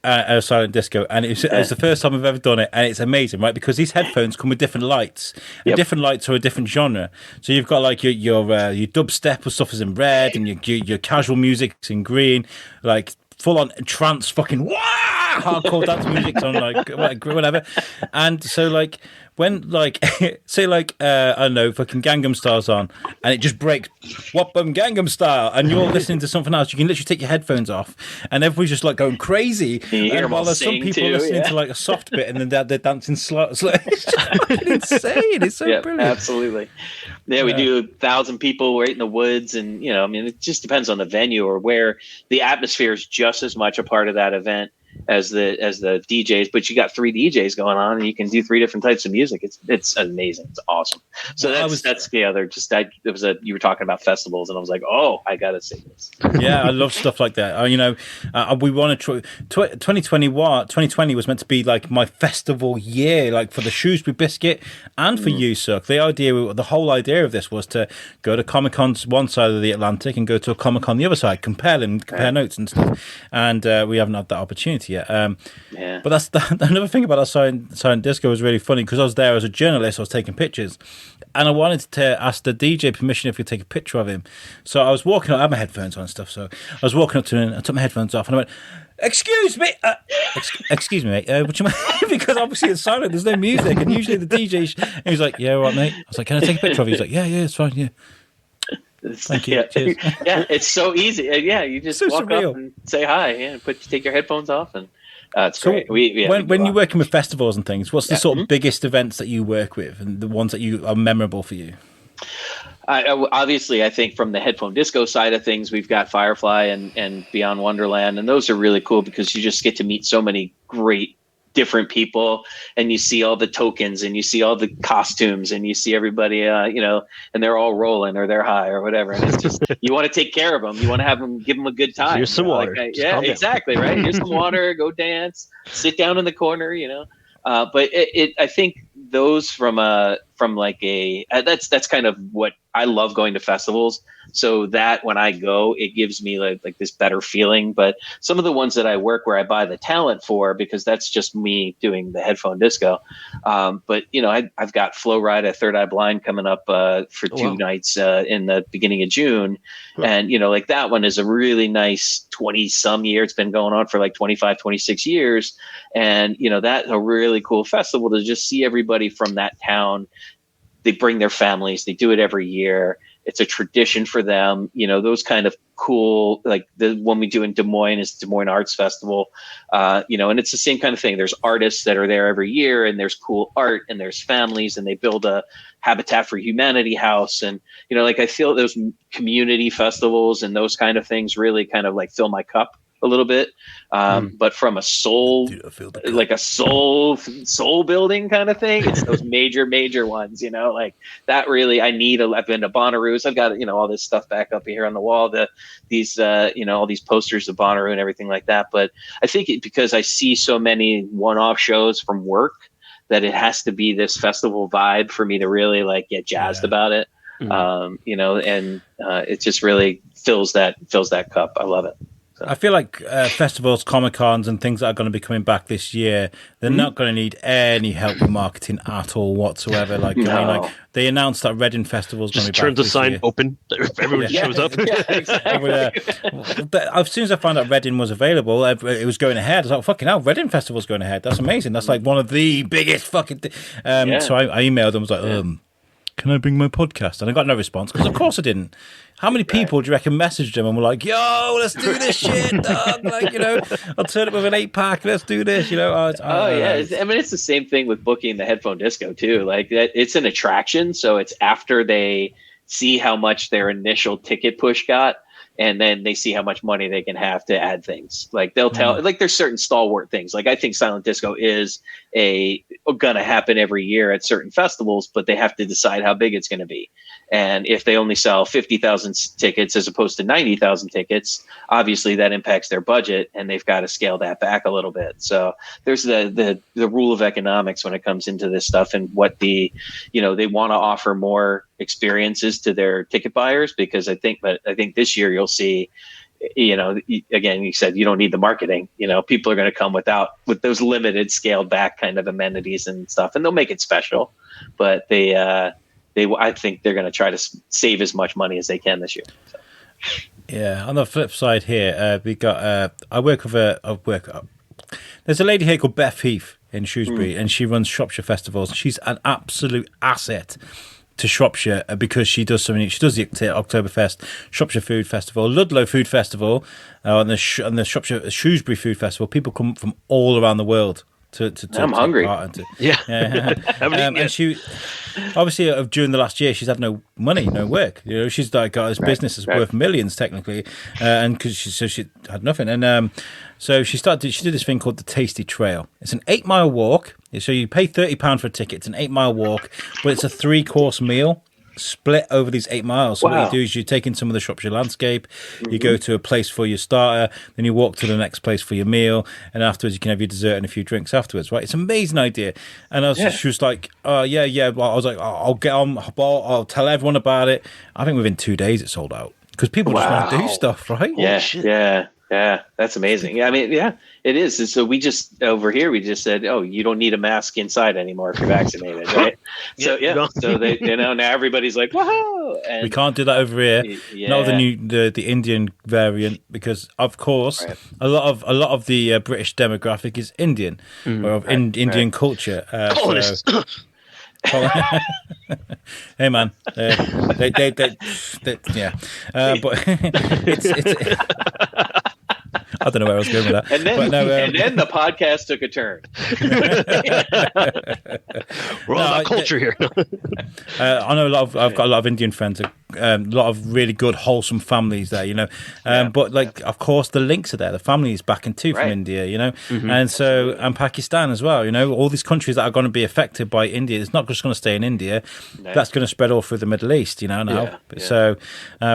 A silent disco, and it's the first time I've ever done it, and it's amazing, right? Because these headphones come with different lights, and different lights are a different genre. So you've got like your dubstep or stuff is in red, and your casual music's in green, like full on trance, fucking hardcore dance music's on like whatever. And so like when say I don't know, fucking Gangnam Style's on, and it just breaks Whoop'em Gangnam Style, and you're listening to something else, you can literally take your headphones off, and everybody's just like going crazy. And while there's some people listening to like a soft bit, and then they're dancing slow. It's insane. It's so brilliant. Absolutely. Yeah, we do 1,000 people right in the woods, and I mean, it just depends on the venue or where. The atmosphere is just as much a part of that event as the DJs, but you got 3 DJs going on, and you can do 3 different types of music. It's amazing. It's awesome. So you were talking about festivals, and I was like, oh, I gotta see this. Yeah, I love stuff like that. We want to try. 2020 was meant to be like my festival year, like for the Shrewsbury Biscuit and for USUK. The whole idea of this was to go to Comic Cons one side of the Atlantic and go to a Comic Con the other side, compare notes and stuff. And we haven't had that opportunity yet. But that's another thing about our silent disco was really funny, because I was there as a journalist. I was taking pictures, and I wanted to ask the DJ permission if we could take a picture of him. So I was walking up, I had my headphones on and stuff, so I was walking up to him, I took my headphones off, and I went, Excuse me, excuse me, mate. Would you mind? Because obviously it's silent. There's no music, and usually the DJ. And he's like, "Yeah, all right, mate." I was like, "Can I take a picture of you?" He's like, "Yeah, it's fine. Yeah, thank you." Yeah, Cheers. yeah, it's so easy. Yeah, you just So walk surreal. up and say hi. Yeah, take your headphones off, and it's great. When you're working with festivals and things, what's the sort of biggest events that you work with, and the ones that you are memorable for you? Obviously, I think from the Headphone Disco side of things, we've got Firefly and Beyond Wonderland, and those are really cool because you just get to meet so many great different people, and you see all the tokens, and you see all the costumes, and you see everybody, and they're all rolling or they're high or whatever. And it's just you want to take care of them, you want to give them a good time. Here's some water. Yeah, exactly, right. Here's some water. Go dance. Sit down in the corner. But I think those that's kind of what I love going to festivals. So that when I go, it gives me like this better feeling. But some of the ones that I work where I buy the talent for, because that's just me doing the Headphone Disco. But I've got Flow Ride at Third Eye Blind coming up for 2 nights in the beginning of June. Cool. And like that one is a really nice 20 some year. It's been going on for like 25, 26 years. And that's a really cool festival to just see everybody from that town. They bring their families. They do it every year. It's a tradition for them. Those kind of cool, like the one we do in Des Moines is Des Moines Arts Festival. And it's the same kind of thing. There's artists that are there every year, and there's cool art, and there's families, and they build a Habitat for Humanity house. And, I feel those community festivals and those kind of things really kind of like fill my cup a little bit. But from a soul, like a soul building kind of thing, it's those major ones, like that really, I've been to Bonnaroo's. I've got, all this stuff back up here on the wall, all these posters of Bonnaroo and everything like that. But I think because I see so many one-off shows from work that it has to be this festival vibe for me to really like get jazzed about it. It just really fills that cup. I love it. So. I feel like festivals, Comic-Cons and things that are going to be coming back this year, they're not going to need any help with marketing at all whatsoever. They announced that Reading Festival is going to be back. Turn the sign open. Everyone shows up. Yeah, exactly. But as soon as I found out Reading was available, it was going ahead. I was like, fucking hell, Reading Festival's going ahead. That's amazing. That's like one of the biggest fucking So I emailed them. I was like, can I bring my podcast? And I got no response because, of course, I didn't. How many people do you reckon messaged them and were like, "Yo, let's do this shit, dog. I'll turn up with an 8-pack. Let's do this." It's the same thing with booking the Headphone Disco too. Like it's an attraction, so it's after they see how much their initial ticket push got, and then they see how much money they can have to add things. Like they'll tell, like there's certain stalwart things. Like I think Silent Disco is gonna happen every year at certain festivals, but they have to decide how big it's gonna be. And if they only sell 50,000 tickets as opposed to 90,000 tickets, obviously that impacts their budget, and they've got to scale that back a little bit. So there's the rule of economics when it comes into this stuff, and what they want to offer more experiences to their ticket buyers, because I think this year you'll see, again, you said you don't need the marketing. People are going to come with those limited, scaled back kind of amenities and stuff, and they'll make it special, but I think they're going to try to save as much money as they can this year. So. Yeah. On the flip side here, we got. I work with there's a lady here called Beth Heath in Shrewsbury, and she runs Shropshire festivals. She's an absolute asset to Shropshire because she does so many. She does the Oktoberfest, Shropshire Food Festival, Ludlow Food Festival, and the Shrewsbury Food Festival. People come from all around the world. I'm hungry. And she obviously during the last year she's had no money, no work. She's got this business is worth millions technically, and because she had nothing, and so she did this thing called the Tasty Trail. It's an 8-mile walk. So you pay £30 for a ticket. It's an 8-mile walk, but it's a 3-course meal split over these 8 miles. So what you do is you take in some of the Shropshire landscape, you go to a place for your starter, then you walk to the next place for your meal, and afterwards you can have your dessert and a few drinks afterwards, right? It's an amazing idea. And she was like, well, I was like, I'll get on, I'll tell everyone about it. I think within 2 days it sold out. Because people just want to do stuff, right? Yeah, Yeah, that's amazing. Yeah, I mean, yeah, it is. And so we just over here, we just said, oh, you don't need a mask inside anymore if you're vaccinated, right? So so they, now everybody's like, whoa! And we can't do that over here. Not with the Indian variant, because of course a lot of the British demographic is Indian or of Indian culture. Hey man, they yeah, but it's I don't know where I was going with that. And then the podcast took a turn. We're all about culture here. I know I've got a lot of Indian friends, a lot of really good, wholesome families there, you know. But like, of course, the links are there. The family is back in too from India, you know, and Pakistan as well. You know, all these countries that are going to be affected by India. It's not just going to stay in India. No. That's going to spread all through the Middle East, you know. Now, so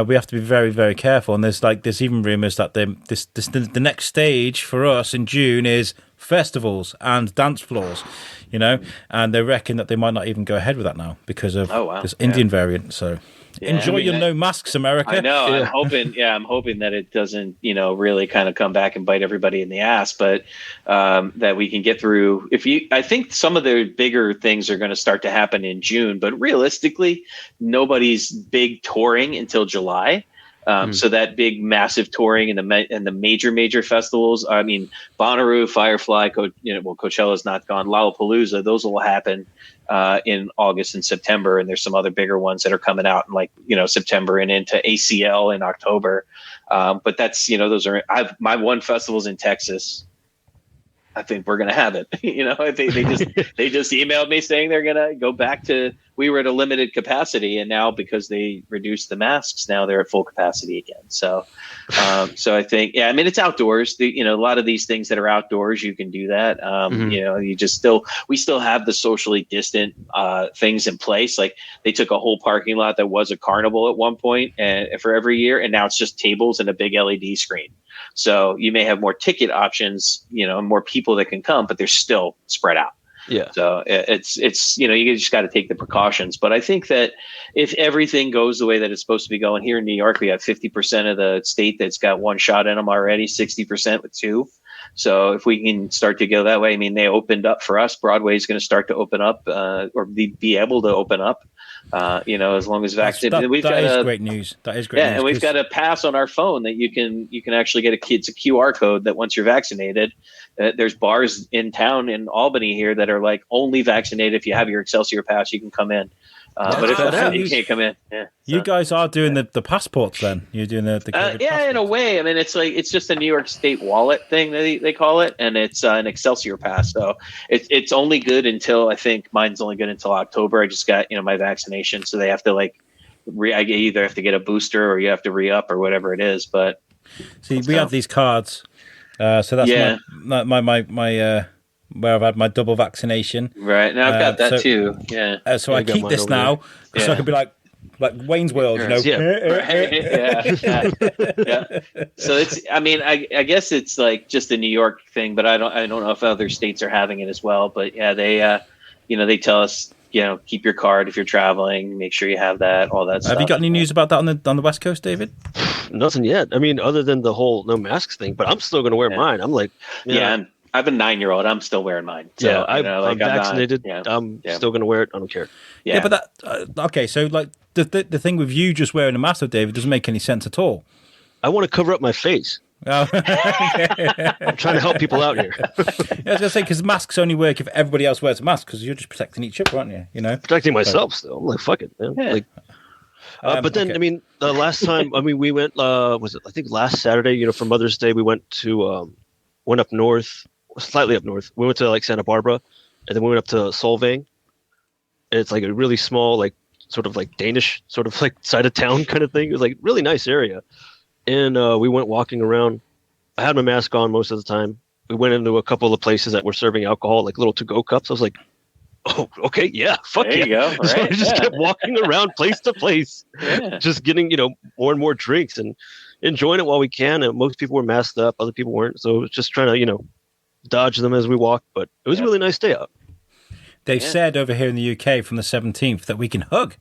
we have to be very, very careful. And there's even rumors that the next stage for us in June is festivals and dance floors, you know, and they reckon that they might not even go ahead with that now because of this Indian variant. So enjoy your no masks, America. I know. I'm hoping that it doesn't, you know, really kind of come back and bite everybody in the ass, but that we can get through. I think some of the bigger things are going to start to happen in June, but realistically, nobody's big touring until July. So that big, massive touring and the major festivals. I mean, Bonnaroo, Firefly, Coachella's not gone. Lollapalooza, those will happen in August and September, and there's some other bigger ones that are coming out in September and into ACL in October. But that's those are my one festival's in Texas. I think we're going to have it. They just emailed me saying they're going to go back to, we were at a limited capacity, and now because they reduced the masks, now they're at full capacity again. So I think, I mean, it's outdoors. A lot of these things that are outdoors, you can do that. We still have the socially distant things in place. Like they took a whole parking lot that was a carnival at one point and for every year, and now it's just tables and a big LED screen. So you may have more ticket options, more people that can come, but they're still spread out. Yeah. So it's you just got to take the precautions. But I think that if everything goes the way that it's supposed to be going, here in New York, we have 50% of the state that's got one shot in them already, 60% with two. So if we can start to go that way, I mean, they opened up for us. Broadway is going to start to open up or be able to open up. As long as vaccinated. That is great news. That is great news. And we've got a pass on our phone that you can actually get it's a QR code that once you're vaccinated, there's bars in town in Albany here that are like only vaccinated. If you have your Excelsior pass, you can come in. But if not, you can't come in. Yeah, so. You guys are doing the passports then? You're doing the passports. In a way. I mean, it's just a New York State wallet thing they call it, and it's an Excelsior pass. So it's only good until, I think mine's only good until October. I just got my vaccination, so they have to I either have to get a booster or you have to re-up or whatever it is. But see, we have these cards, so that's my where I've had my double vaccination. Right. Now I've got that too. Yeah. So I keep this now because I could be like Wayne's World, Yeah. So it's, I mean, I guess it's like just a New York thing, but I don't know if other states are having it as well. But yeah, they tell us, keep your card if you're traveling, make sure you have that, all that stuff. Have you got any news about that on the West Coast, David? Nothing yet. I mean, other than the whole no masks thing, but I'm still going to wear mine. I'm like, I have a 9-year-old. I'm still wearing mine. So, I'm vaccinated. I'm still going to wear it. I don't care. Yeah, but that okay. So like the thing with you just wearing a mask, David, doesn't make any sense at all. I want to cover up my face. Oh. I'm trying to help people out here. I was going to say, because masks only work if everybody else wears a mask, because you're just protecting each other, aren't you? Protecting myself still. I'm like, fuck it, man. Yeah. But then, I mean, the last time, we went, I think last Saturday, for Mother's Day, we went up north, slightly up north. We went to like Santa Barbara, and then we went up to Solvang. And it's like a really small, like sort of like Danish sort of like side of town kind of thing. It was like really nice area. And we went walking around. I had my mask on most of the time. We went into a couple of places that were serving alcohol, like little to-go cups. I was like, oh, okay, yeah, fuck there yeah. You go. Right? So I just kept walking around place to place, just getting, more and more drinks and enjoying it while we can. And most people were masked up, other people weren't. So it was just trying to, dodge them as we walked. But it was a really nice day out. They've said over here in the UK from the 17th that we can hug.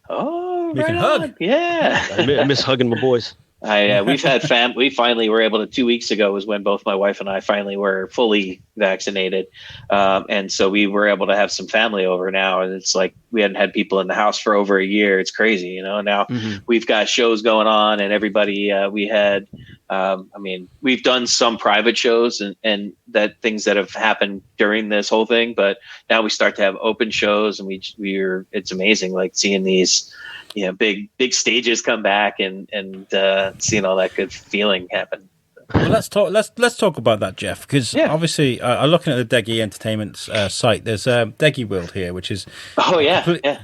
Oh, we can hug. Yeah. I miss hugging my boys. We've had we finally were able to, 2 weeks ago was when both my wife and I finally were fully vaccinated. And so we were able to have some family over now. And it's like, we hadn't had people in the house for over a year. It's crazy, you know, now we've got shows going on and everybody, we had, we've done some private shows and that things that have happened during this whole thing, but now we start to have open shows and it's amazing. Like seeing these, big stages come back and seeing all that good feeling happen. Well, let's talk about that, Jeff, because obviously, looking at the Deggy Entertainment site, there's a Deggy World here, which is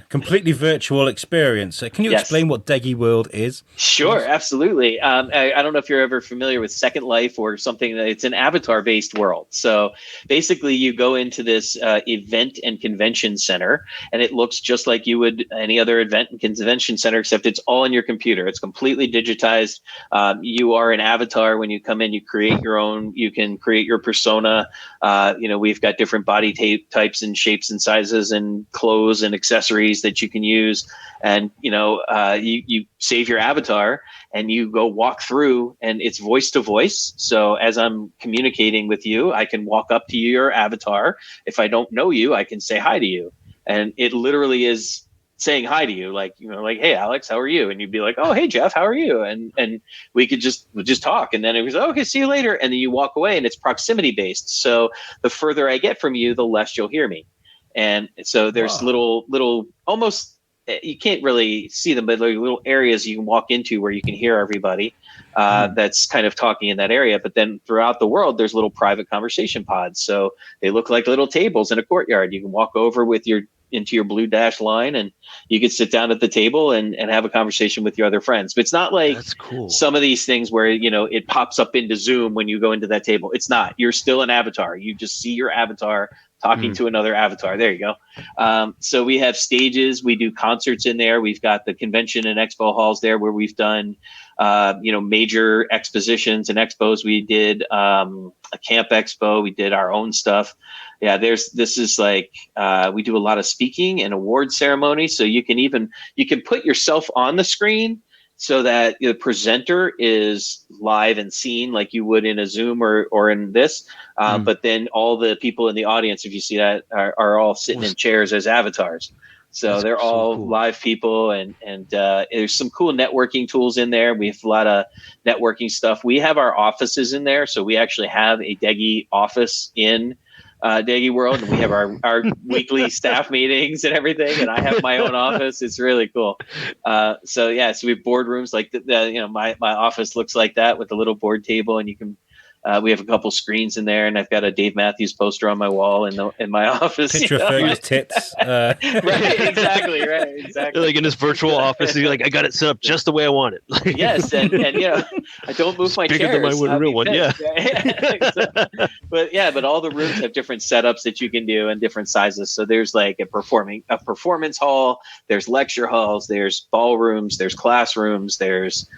completely virtual experience. Can you explain what Deggy World is? Sure, absolutely. I don't know if you're ever familiar with Second Life or something. It's an avatar-based world. So basically, you go into this event and convention center, and it looks just like you would any other event and convention center, except it's all in your computer. It's completely digitized. You are an avatar when you come in. You create your own. You can create your persona. We've got different body types and shapes and sizes and clothes and accessories that you can use. And you save your avatar and you go walk through, and it's voice to voice. So as I'm communicating with you, I can walk up to your avatar. If I don't know you, I can say hi to you, and it literally is saying hi to you, like, hey, Alex, how are you? And you'd be like, oh, hey, Jeff, how are you? And we could just talk. And then it was, okay, see you later. And then you walk away, and it's proximity based. So the further I get from you, the less you'll hear me. And so there's little almost, you can't really see them, but little areas you can walk into where you can hear everybody that's kind of talking in that area. But then throughout the world, there's little private conversation pods. So they look like little tables in a courtyard. You can walk over into your blue dash line, and you can sit down at the table and have a conversation with your other friends. But it's not like some of these things where, it pops up into Zoom when you go into that table. It's not. You're still an avatar. You just see your avatar talking to another avatar. There you go. So we have stages. We do concerts in there. We've got the convention and expo halls there where we've done, major expositions and expos. We did a camp expo. We did our own stuff. Yeah, we do a lot of speaking and award ceremonies. So you can put yourself on the screen so that the presenter is live and seen like you would in a Zoom or in this. But then all the people in the audience, if you see that, are all sitting in chairs as avatars. So they're all cool. Live people, and there's some cool networking tools in there. We have a lot of networking stuff. We have our offices in there. So we actually have a Deggy office in Deggy World, and we have our weekly staff meetings and everything, and I have my own office. It's really cool. So we have boardrooms like my office looks like that with a little board table, and you can we have a couple screens in there, and I've got a Dave Matthews poster on my wall in my office. Picture of Fergus tits. Right, exactly. Like in this virtual office, you're like, I got it set up just the way I want it. Yes, and I don't move my chairs. Bigger than my real one, yeah. But all the rooms have different setups that you can do and different sizes. So there's like a performance hall, there's lecture halls, there's ballrooms, there's classrooms, there's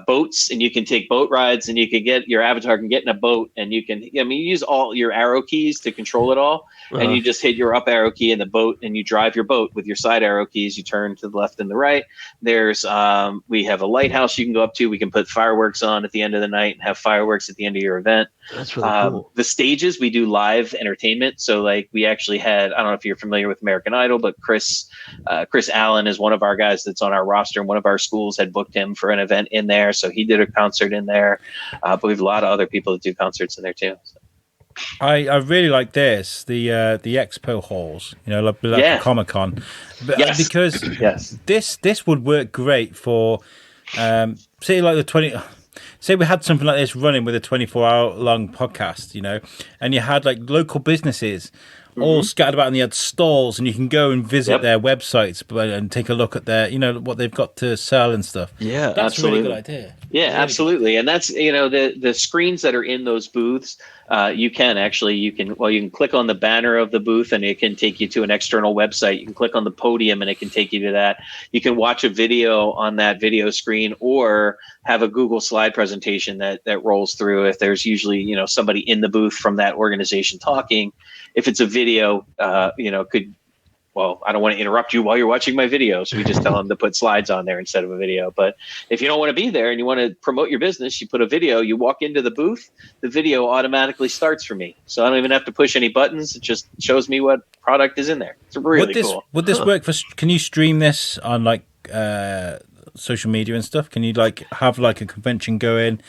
boats, and you can take boat rides, and your avatar can get in a boat, and you use all your arrow keys to control it all. And you just hit your up arrow key in the boat, and you drive your boat with your side arrow keys. You turn to the left and the right. There's we have a lighthouse you can go up to. We can put fireworks on at the end of the night and have fireworks at the end of your event. That's really cool. The stages, we do live entertainment. So like we actually had, I don't know if you're familiar with American Idol, but Chris Allen is one of our guys that's on our roster, and one of our schools had booked him for an event in there. So he did a concert in there. But we have a lot of other people that do concerts in there too. So. I really like the expo halls, like Comic-Con, because this would work great for say like the 20. Say we had something like this running with a 24-hour long podcast, and you had like local businesses all scattered about, and you had stalls, and you can go and visit their websites and take a look at their, what they've got to sell and stuff. Yeah, that's absolutely. a really good idea. Yeah, really absolutely. Good. And that's, the screens that are in those booths, you can click on the banner of the booth, and it can take you to an external website. You can click on the podium, and it can take you to that. You can watch a video on that video screen, or have a Google slide presentation that rolls through. If there's usually, somebody in the booth from that organization talking, if it's a video, could well, I don't want to interrupt you while you're watching my video. So we just tell them to put slides on there instead of a video. But if you don't want to be there and you want to promote your business, you put a video, you walk into the booth, the video automatically starts for me. So I don't even have to push any buttons. It just shows me what product is in there. It's really cool. Would this work for, can you stream this on like social media and stuff? Can you like have like a convention go in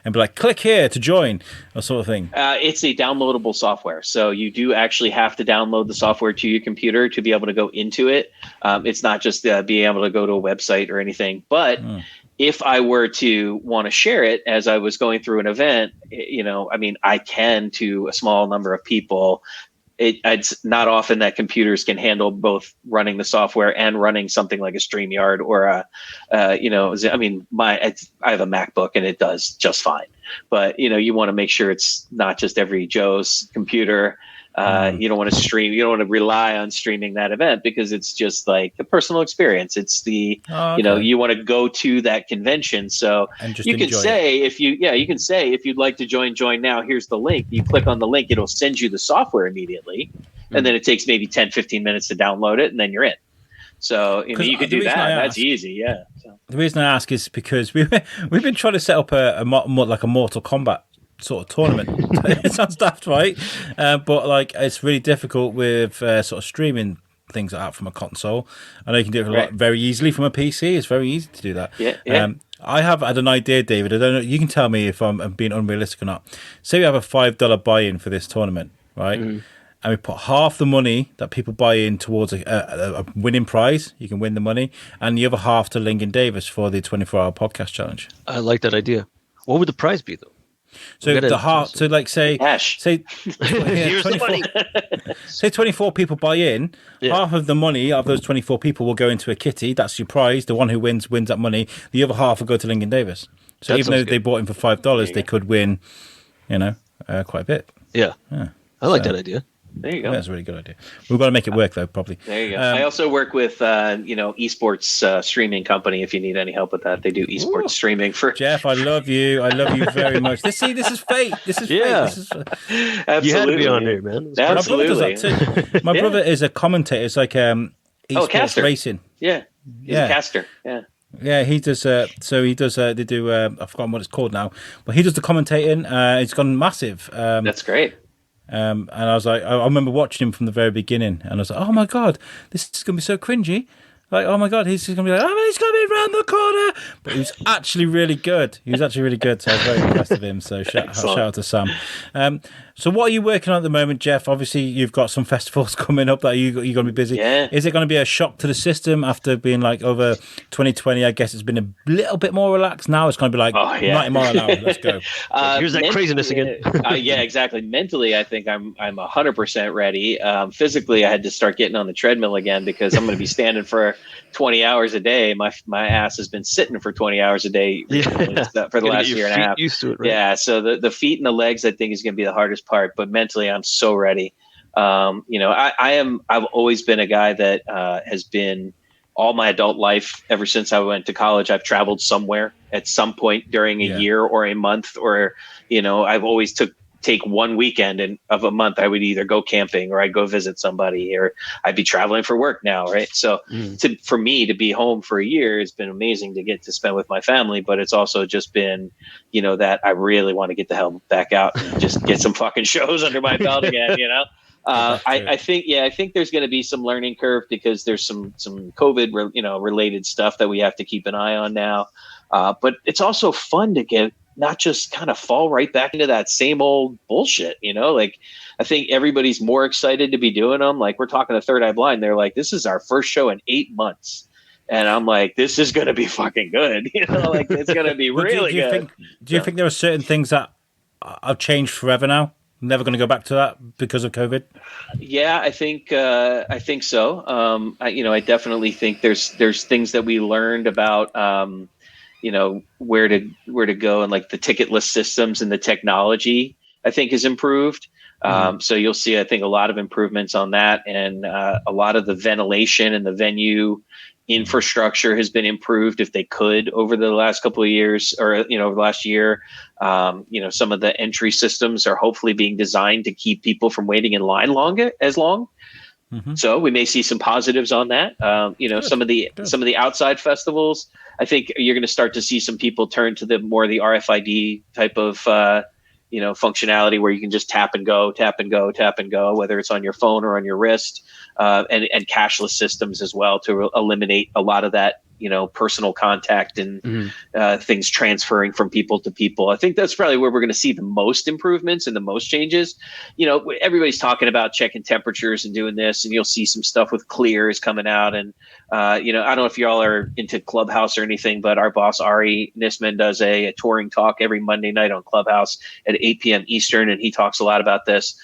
and be like, click here to join, or sort of thing? It's a downloadable software. So you do actually have to download the software to your computer to be able to go into it. It's not just being able to go to a website or anything. But if I were to want to share it as I was going through an event, I can to a small number of people. It's not often that computers can handle both running the software and running something like a StreamYard or I have a MacBook and it does just fine. But, you want to make sure it's not just every Joe's computer. You don't want to stream. You don't want to rely on streaming that event because it's just like the personal experience. It's the, you want to go to that convention. So you can say you can say if you'd like to join now, here's the link. You click on the link, it'll send you the software immediately. And then it takes maybe 10, 15 minutes to download it and then you're in. So you can do that. That's easy. Yeah. So. The reason I ask is because we've been trying to set up a Mortal Kombat sort of tournament. It sounds daft, right? But like it's really difficult with sort of streaming things like that from a console. I know you can do it very easily from a PC. It's very easy to do that. Yeah. I have had an idea, David. I don't know. You can tell me if I'm being unrealistic or not. Say we have a $5 buy-in for this tournament, right? Mm-hmm. And we put half the money that people buy in towards a winning prize. You can win the money, and the other half to Lincoln Davis for the 24-hour podcast challenge. I like that idea. What would the prize be, though? So the half, so like say cash. Say here's 24, the money. Say 24 people buy in. Yeah. Half of the money of those 24 people will go into a kitty. That's your prize. The one who wins that money. The other half will go to Lincoln Davis. So even though they bought in for $5, they could win, quite a bit. Yeah. I like that idea. There you go. That's a really good idea. We've got to make it work, though, probably. There you go. I also work with, esports streaming company. If you need any help with that, they do esports streaming for. Jeff, I love you. I love you very much. This is fate. This is fate. Absolutely. You had to be on there, man. Absolutely. My brother does that too. My brother is a commentator. It's like esports racing. Yeah. He's a caster. Yeah. Yeah, he does. They do. I've forgotten what it's called now, but he does the commentating. It's gone massive. That's great. And I was like, I remember watching him from the very beginning, and I was like, oh my god, this is going to be so cringy. Like, oh my god, he's going to be like, oh, he's coming round the corner. But he was actually really good. So I was very impressed with him. So shout out to Sam. So what are you working on at the moment, Jeff? Obviously, you've got some festivals coming up that you're going to be busy. Yeah. Is it going to be a shock to the system after being like over 2020? I guess it's been a little bit more relaxed. Now it's going to be like 90 miles an hour. Let's go. Here's that craziness again. Yeah, exactly. Mentally, I think I'm 100% ready. Physically, I had to start getting on the treadmill again because I'm going to be standing for 20 hours a day. My ass has been sitting for 20 hours a day for the last year and a half. Used to it, right? Yeah, so the feet and the legs, I think, is going to be the hardest part. But mentally, I'm so ready. I've always been a guy that has been all my adult life, ever since I went to college, I've traveled somewhere at some point during a year or a month, or I've always take one weekend of a month. I would either go camping or I'd go visit somebody, or I'd be traveling for work now. Right. So for me to be home for a year, it's been amazing to get to spend with my family, but it's also just been, that I really want to get the hell back out and just get some fucking shows under my belt again, I think there's going to be some learning curve because there's some COVID, related stuff that we have to keep an eye on now. But it's also fun to get, not just kind of fall right back into that same old bullshit, like I think everybody's more excited to be doing them. Like we're talking to Third Eye Blind. They're like, this is our first show in 8 months. And I'm like, this is going to be fucking good. Like it's going to be really good. Do you think there are certain things that have changed forever now? Never going to go back to that because of COVID? Yeah, I think so. I definitely think there's things that we learned about, where to go, and like the ticket list systems and the technology, I think, has improved. So you'll see, I think, a lot of improvements on that, and a lot of the ventilation and the venue infrastructure has been improved if they could over the last couple of years, or over the last year. Some of the entry systems are hopefully being designed to keep people from waiting in line as long. So we may see some positives on that. Some of the outside festivals, I think you're going to start to see some people turn to the RFID type of functionality where you can just tap and go, whether it's on your phone or on your wrist, and cashless systems as well to eliminate a lot of that personal contact and things transferring from people to people. I think that's probably where we're going to see the most improvements and the most changes. Everybody's talking about checking temperatures and doing this, and you'll see some stuff with Clears coming out. And, I don't know if y'all are into Clubhouse or anything, but our boss, Ari Nisman, does a touring talk every Monday night on Clubhouse at 8 p.m. Eastern. And he talks a lot about this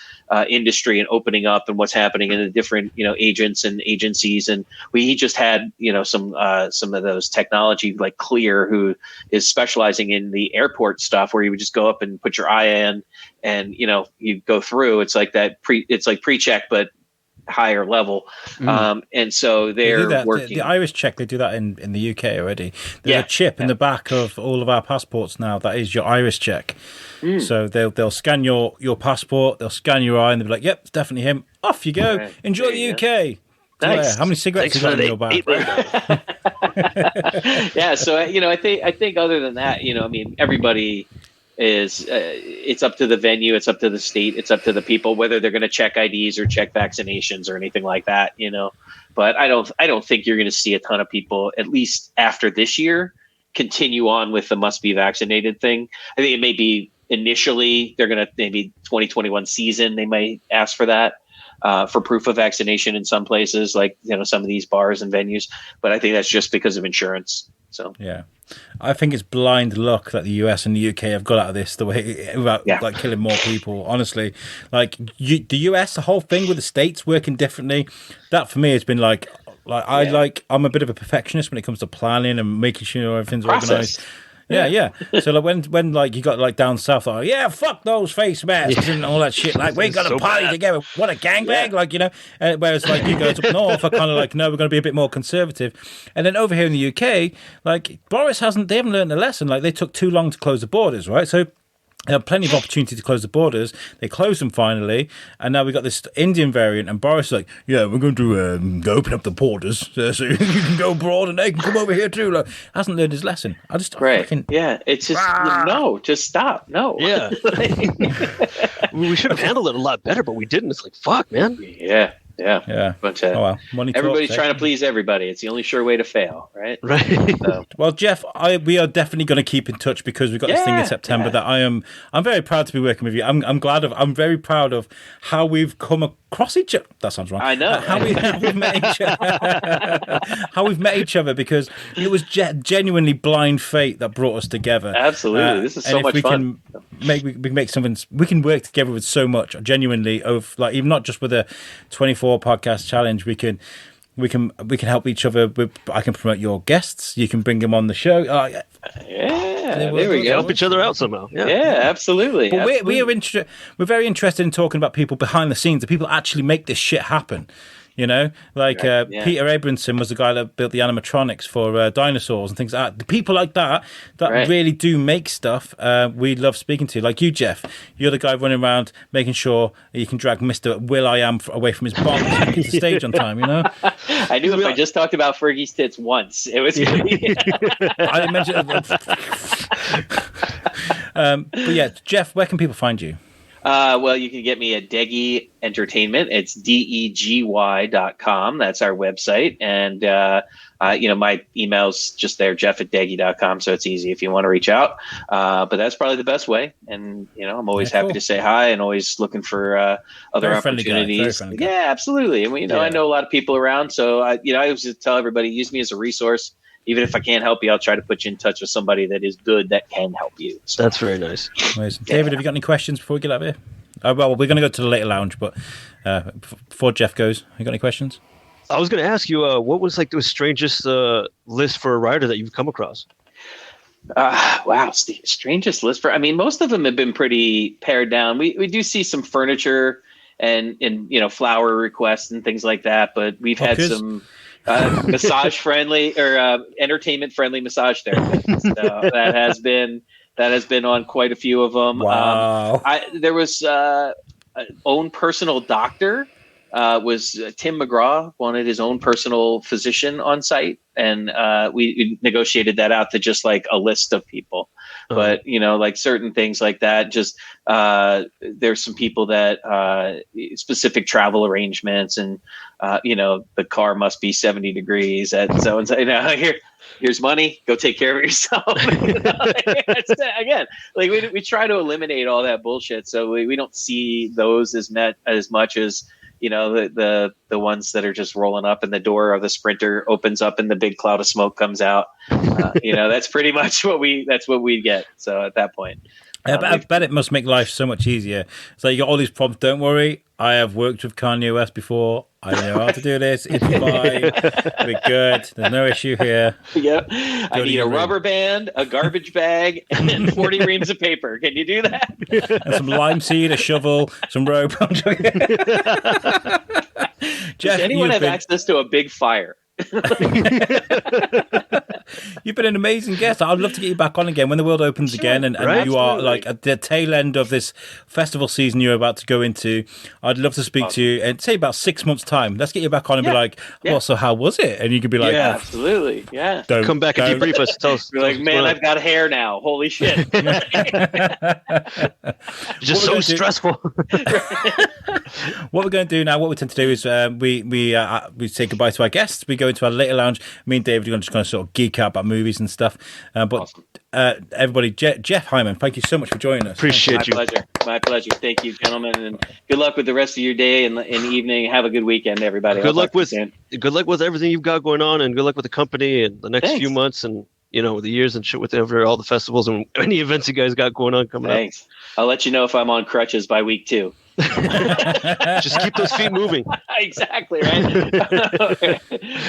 industry and opening up and what's happening in the different, agents and agencies. And he just had, some of those technology like Clear, who is specializing in the airport stuff, where you would just go up and put your eye in and, you go through. It's like pre-check, but higher level. And so they're working. The iris check, they do that in the UK already. There's a chip in the back of all of our passports now that is your iris check. So they'll scan your passport, they'll scan your eye, and they'll be like, "Yep, it's definitely him. Off you go. Right. Enjoy the UK." Nice. How many cigarettes you got in your bag? Yeah. So I think other than that, everybody is. It's up to the venue. It's up to the state. It's up to the people whether they're going to check IDs or check vaccinations or anything like that. But I don't think you're going to see a ton of people, at least after this year, continue on with the must be vaccinated thing. I think it may be initially they're going to maybe 2021 season. They might ask for that. For proof of vaccination in some places, like some of these bars and venues, but I think that's just because of insurance. So yeah, I think it's blind luck that the US and the UK have got out of this the way without like killing more people. Honestly, like the US, the whole thing with the states working differently, that for me has been like I'm a bit of a perfectionist when it comes to planning and making sure everything's organized. Yeah. So like when like you got like down south, like fuck those face masks and all that shit. Like we got to party together. What a gangbang, whereas like you guys up north are kind of like, no, we're going to be a bit more conservative. And then over here in the UK, like Boris they haven't learned a lesson. Like they took too long to close the borders, right? So they had plenty of opportunity to close the borders. They closed them finally, and now we got this Indian variant. And Boris is like, we're going to open up the borders so you can go abroad and they can come over here too. Like, hasn't learned his lesson. It's just no, just stop. No, we should have handled it a lot better, but we didn't. It's like fuck, man. Yeah. But everybody's trying to please everybody. It's the only sure way to fail, right? Right. So. Well, Jeff, we are definitely going to keep in touch because we've got this thing in September that I'm very proud to be working with you. I'm very proud of how we've come across each other. That sounds wrong. I know. How we've met each other. How we've met each other, because it was genuinely blind fate that brought us together. Absolutely. This is so much fun. We can make something. We can work together with so much. Genuinely, like even not just with a 24 podcast challenge. We can help each other. I can promote your guests. You can bring them on the show. There we go. Help each other out somehow. Yeah, absolutely. But we're very interested in talking about people behind the scenes, the people that actually make this shit happen. Peter Abramson was the guy that built the animatronics for dinosaurs and things like that. The people like that really do make stuff we love speaking to. Like you, Jeff. You're the guy running around making sure you can drag Mr. Will.i.am away from his bomb to the stage on time, I knew if I just talked about Fergie's tits once, it was going to be... I didn't mention it. But yeah, Jeff, where can people find you? Well, you can get me at Deggy Entertainment. It's DEGY.com. That's our website. And, my email's just there, jeff@deggy.com. So it's easy if you want to reach out. But that's probably the best way. And, I'm always happy to say hi and always looking for other opportunities. Yeah, absolutely. And, I know a lot of people around. So, I always just tell everybody, use me as a resource. Even if I can't help you, I'll try to put you in touch with somebody that is good that can help you. So. That's very nice. Amazing. David, have you got any questions before we get out of here? Well, we're going to go to the later lounge, but before Jeff goes, you got any questions? I was going to ask you, what was like the strangest list for a rider that you've come across? Wow, strangest list for. I mean, most of them have been pretty pared down. We do see some furniture and flower requests and things like that, but we've had some. Massage friendly or entertainment friendly massage therapy. So that has been on quite a few of them. Wow. There was own personal doctor was Tim McGraw wanted his own personal physician on site, and we negotiated that out to just like a list of people. But like certain things like that, just there's some people that specific travel arrangements, and the car must be 70 degrees at so and so. Here's money. Go take care of yourself. Again, like we try to eliminate all that bullshit, so we don't see those as much as the ones that are just rolling up and the door of the Sprinter opens up and the big cloud of smoke comes out. That's pretty much what we get. So at that point, I bet it must make life so much easier. So you got all these problems. Don't worry, I have worked with Kanye West before. I know how to do this. It's fine. We're good. There's no issue here. Yep. I need a rubber band, a garbage bag, and 40 reams of paper. Can you do that? And some lime seed, a shovel, some rope. Does anyone have access to a big fire? You've been an amazing guest. I'd love to get you back on again when the world opens again, and you are like at the tail end of this festival season you're about to go into. I'd love to speak to you and say about 6 months' time. Let's get you back on and be like, "Well, so how was it?" And you could be like, absolutely, yeah. Come back and debrief us. Tell us. Be like, man, I've got hair now. Holy shit! Just so stressful. What we're going to do now, what we tend to do is we say goodbye to our guests. We go into our later lounge. Me and David are going to just kind of sort of geek out about movies and stuff. Awesome. Everybody, Jeff Hyman, thank you so much for joining us. Appreciate you. My pleasure. Thank you, gentlemen, and good luck with the rest of your day and evening. Have a good weekend, everybody. Good luck with everything you've got going on, and good luck with the company and the next few months, and the years and shit with all the festivals and any events you guys got going on coming up. I'll let you know if I'm on crutches by week 2. Just keep those feet moving. Exactly, right? I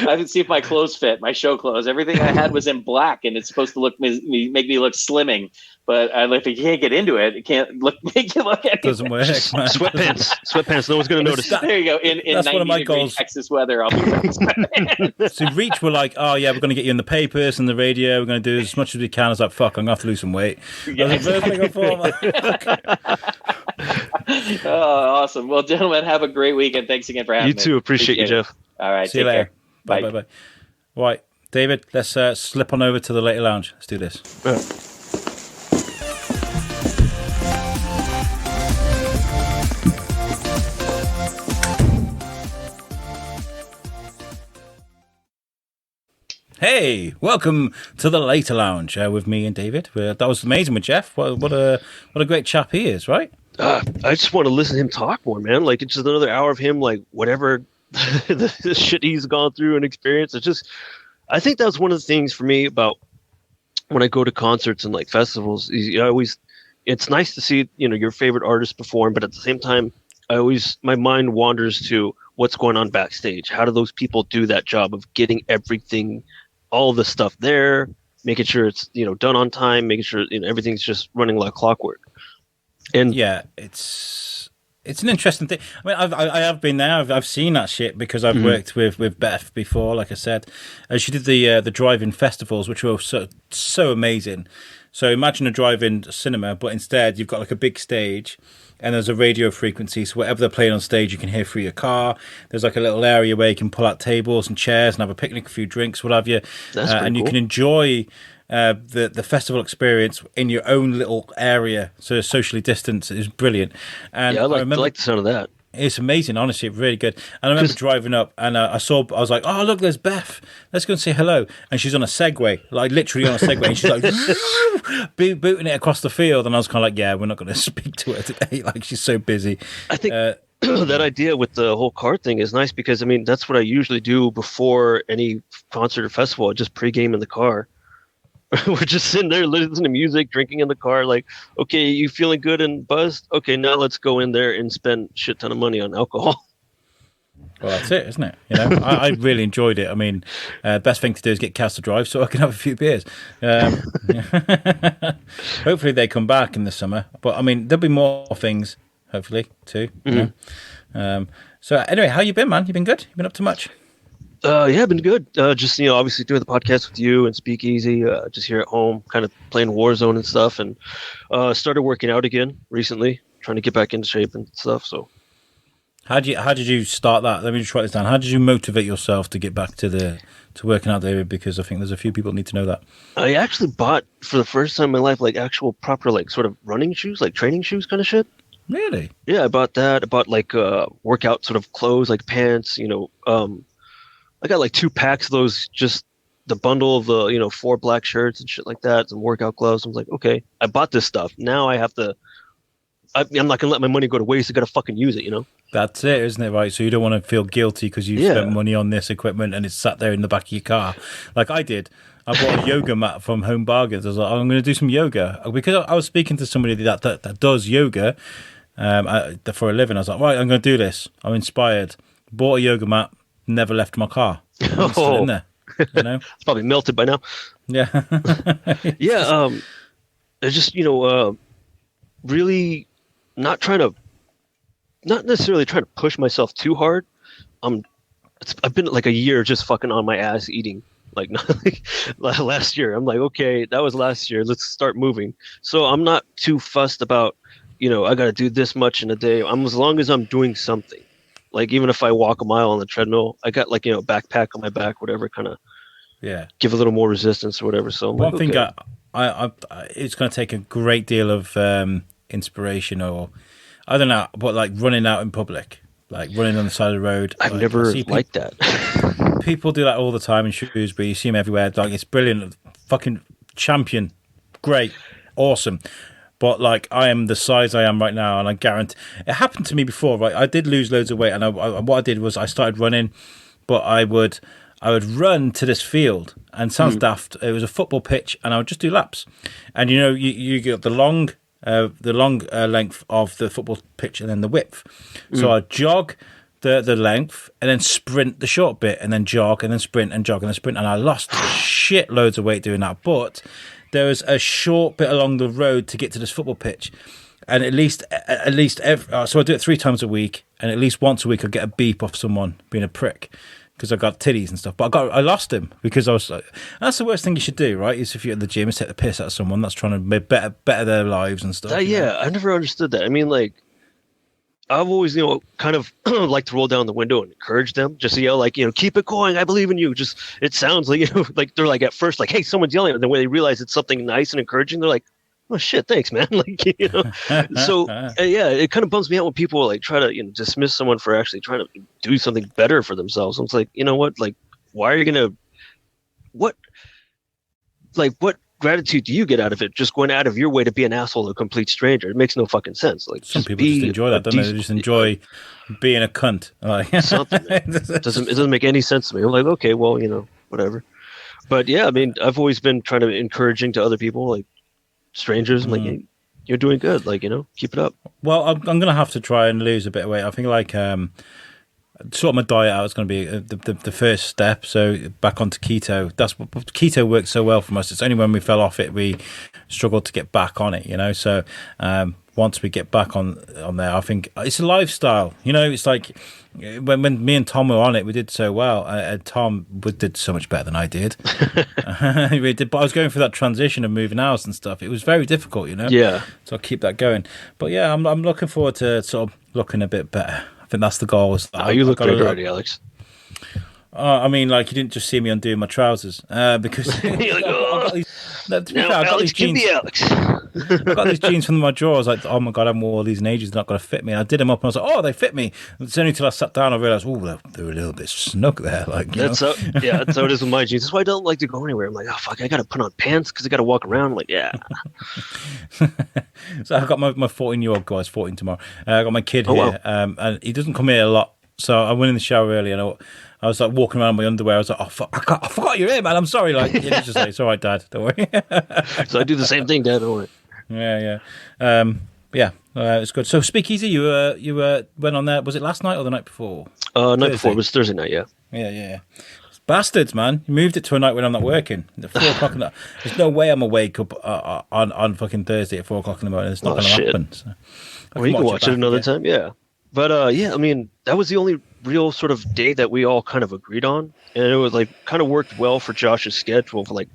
have to see if my clothes fit, my show clothes. Everything I had was in black, and it's supposed to make me look slimming. But if you can't get into it, it can't make you look at it. Doesn't work. Sweatpants. No one's going to notice. There you go. In that's 90 one of my degree goals. Texas weather, I'll be wearing sweatpants. So Reach were like, oh yeah, we're going to get you in the papers and the radio. We're going to do as much as we can. I was like, fuck, I'm going to have to lose some weight. Oh, awesome. Well, gentlemen, have a great weekend. Thanks again for having me. You too. Appreciate you, Jeff. All right. See you later. Bye. Bye. Right, David, let's slip on over to the later lounge. Let's do this. Hey, welcome to the later lounge with me and David. That was amazing with Jeff. What a great chap he is, right? I just want to listen to him talk more, man. Like it's just another hour of him, like whatever the shit he's gone through and experienced. I think that's one of the things for me about when I go to concerts and like festivals. It's nice to see your favorite artist perform, but at the same time, my mind wanders to what's going on backstage. How do those people do that job of getting everything, all the stuff there, making sure it's done on time, making sure everything's just running like clockwork. And yeah, it's an interesting thing. I mean, I have been there. I've seen that shit because I've worked with Beth before. Like I said, she did the drive-in festivals, which were so amazing. So imagine a drive-in cinema, but instead you've got like a big stage. And there's a radio frequency, so whatever they're playing on stage, you can hear through your car. There's like a little area where you can pull out tables and chairs and have a picnic, a few drinks, what have you. And you can enjoy the festival experience in your own little area. So socially distanced is brilliant. And I like the sound of that. It's amazing, honestly, really good. And I remember driving up, and I was like, "Oh, look, there's Beth. Let's go and say hello." And she's on a Segway, like literally on a Segway, and she's like booting it across the field. And I was kind of like, "Yeah, we're not going to speak to her today. Like, she's so busy." I think that idea with the whole car thing is nice because I mean that's what I usually do before any concert or festival. I just pregame in the car. We're just sitting there listening to music, drinking in the car. Like, okay, you feeling good and buzzed? Okay, now let's go in there and spend shit ton of money on alcohol. Well, that's it, isn't it? I really enjoyed it. I mean, best thing to do is get Cass to drive so I can have a few beers. Hopefully they come back in the summer. But I mean, there'll be more things, hopefully, too. So anyway, how you been, man? You been good? You been up to much? Yeah, been good. Just obviously doing the podcast with you and Speakeasy. Just here at home, kind of playing Warzone and stuff, and started working out again recently, trying to get back into shape and stuff. So, How did you start that? Let me just write this down. How did you motivate yourself to get back to working out, David? Because I think there's a few people need to know that. I actually bought for the first time in my life like actual proper like sort of running shoes, like training shoes kind of shit. Really? Yeah, I bought that. I bought like workout sort of clothes, like pants. I got like 2 packs of those, just the bundle of the 4 black shirts and shit like that, some workout gloves. I was like, okay, I bought this stuff. Now I have to. I'm not gonna let my money go to waste. I gotta fucking use it, That's it, isn't it? Right. So you don't want to feel guilty because you spent money on this equipment and it's sat there in the back of your car, like I did. I bought a yoga mat from Home Bargains. I was like, I'm going to do some yoga because I was speaking to somebody that does yoga for a living. I was like, right, I'm going to do this. I'm inspired. Bought a yoga mat. Never left my car. It's still in there. It's probably melted by now. Yeah. Yeah. It's just really not necessarily trying to push myself too hard. I've been like a year just fucking on my ass eating. Like last year, I'm like, okay, that was last year. Let's start moving. So I'm not too fussed about, I got to do this much in a day. As long as I'm doing something. Like even if I walk a mile on the treadmill, I got like a backpack on my back, whatever, kind of give a little more resistance or whatever. So one thing I it's going to take a great deal of inspiration, or I don't know, but like running out in public, like running on the side of the road. I've never liked that. People do that all the time in Shrewsbury. You see them everywhere. Like it's brilliant, fucking champion, great, awesome. But like I am the size I am right now, and I guarantee it happened to me before. Right, I did lose loads of weight, and what I did was I started running, but I would run to this field, and sounds daft. It was a football pitch, and I would just do laps. And you get the long length of the football pitch, and then the width. So I jog the length, and then sprint the short bit, and then jog, and then sprint, and jog, and then sprint. And I lost shit loads of weight doing that, but there was a short bit along the road to get to this football pitch, and at least so I do it 3 times a week, and at least once a week I get a beep off someone being a prick because I got titties and stuff. But I lost him because I was. That's the worst thing you should do, right? Is if you're at the gym, is take the piss out of someone that's trying to better their lives and stuff. I never understood that. I mean, like, I've always, kind of like to roll down the window and encourage them, just to yell, like, keep it going. I believe in you. Just, it sounds like, like they're like at first, like, hey, someone's yelling. And then when they realize it's something nice and encouraging, they're like, oh shit, thanks, man. Like, So it kind of bums me out when people like try to dismiss someone for actually trying to do something better for themselves. It's like, what? Like, why are you gonna? What gratitude do you get out of it? Just going out of your way to be an asshole to a complete stranger? It makes no fucking sense. Like, some people just enjoy that, don't they? They just enjoy being a cunt. Like, something. It doesn't make any sense to me. I'm like, okay, well, whatever. But yeah, I mean, I've always been trying to encouraging to other people, like strangers. I'm like, hey, you're doing good. Like, keep it up. Well, I'm going to have to try and lose a bit of weight. I think like sort my diet out is going to be the first step. So back onto keto. Keto works so well for us. It's only when we fell off it we struggled to get back on it. So once we get back on there, I think it's a lifestyle. It's like when me and Tom were on it, we did so well. Tom did so much better than I did. We did, but I was going through that transition of moving house and stuff. It was very difficult, Yeah. So I'll keep that going. But yeah, I'm looking forward to sort of looking a bit better. I think that's the goal. You look good already, Alex. I mean, like, you didn't just see me undoing my trousers because You're like, I got these jeans. I got these jeans from my drawers. Like, oh my god, I haven't worn all these in ages. They're not going to fit me. And I did them up, and I was like, oh, they fit me. It's only until I sat down I realized, oh, they were a little bit snug there. Like, that's how it is with my jeans. That's why I don't like to go anywhere. I'm like, oh fuck, I got to put on pants because I got to walk around. I'm like, yeah. So I got my 14-year-old guy. He's 14 tomorrow. I got my kid here, and he doesn't come here a lot. So I went in the shower early, and I was like walking around in my underwear. I was like, oh fuck, I forgot you're here, man. I'm sorry. Like, he's just like, it's all right, Dad. Don't worry. So I do the same thing, Dad. Don't worry. Yeah. It's good. So Speakeasy, you went on there. Was it last night or the night before? Night before. It was Thursday night. Yeah. Yeah. Bastards, man! You moved it to a night when I'm not working. At 4 o'clock in the, there's no way I'm awake up on fucking Thursday at 4 o'clock in the morning. It's not going to happen. So well, you can watch it another time. Yeah. But I mean, that was the only real sort of day that we all kind of agreed on, and it was like kind of worked well for Josh's schedule for like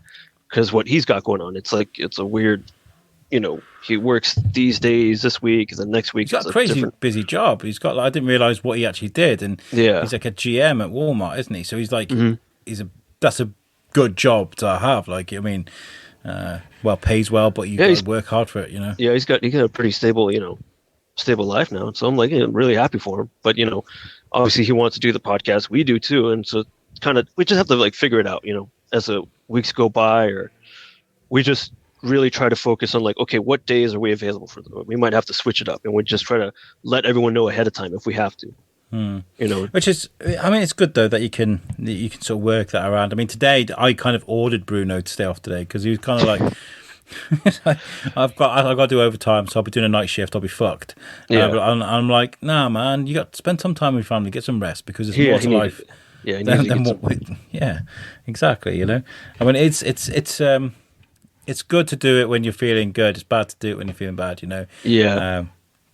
because what he's got going on. It's like it's a weird, he works these days this week, and the next week he's got a crazy busy job. He's got I didn't realize what he actually did, and he's like a GM at Walmart, isn't he? So he's like that's a good job to have. Like, I mean, pays well, but you got to work hard for it, Yeah, he's got a pretty stable life now. So I'm like, I'm really happy for him. But obviously he wants to do the podcast. We do too, and so we just have to like figure it out. As the weeks go by, or we just really try to focus on like, okay, what days are we available for them? We might have to switch it up, and we just try to let everyone know ahead of time if we have to. Which is, I mean, it's good though that you can sort of work that around. I mean, today I kind of ordered Bruno to stay off today because he was kind of like, I've got to do overtime, so I'll be doing a night shift. I'll be fucked. But I'm like, nah, man, you got to spend some time with your family, get some rest, because there's more to life. Exactly. I mean, it's good to do it when you're feeling good. It's bad to do it when you're feeling bad.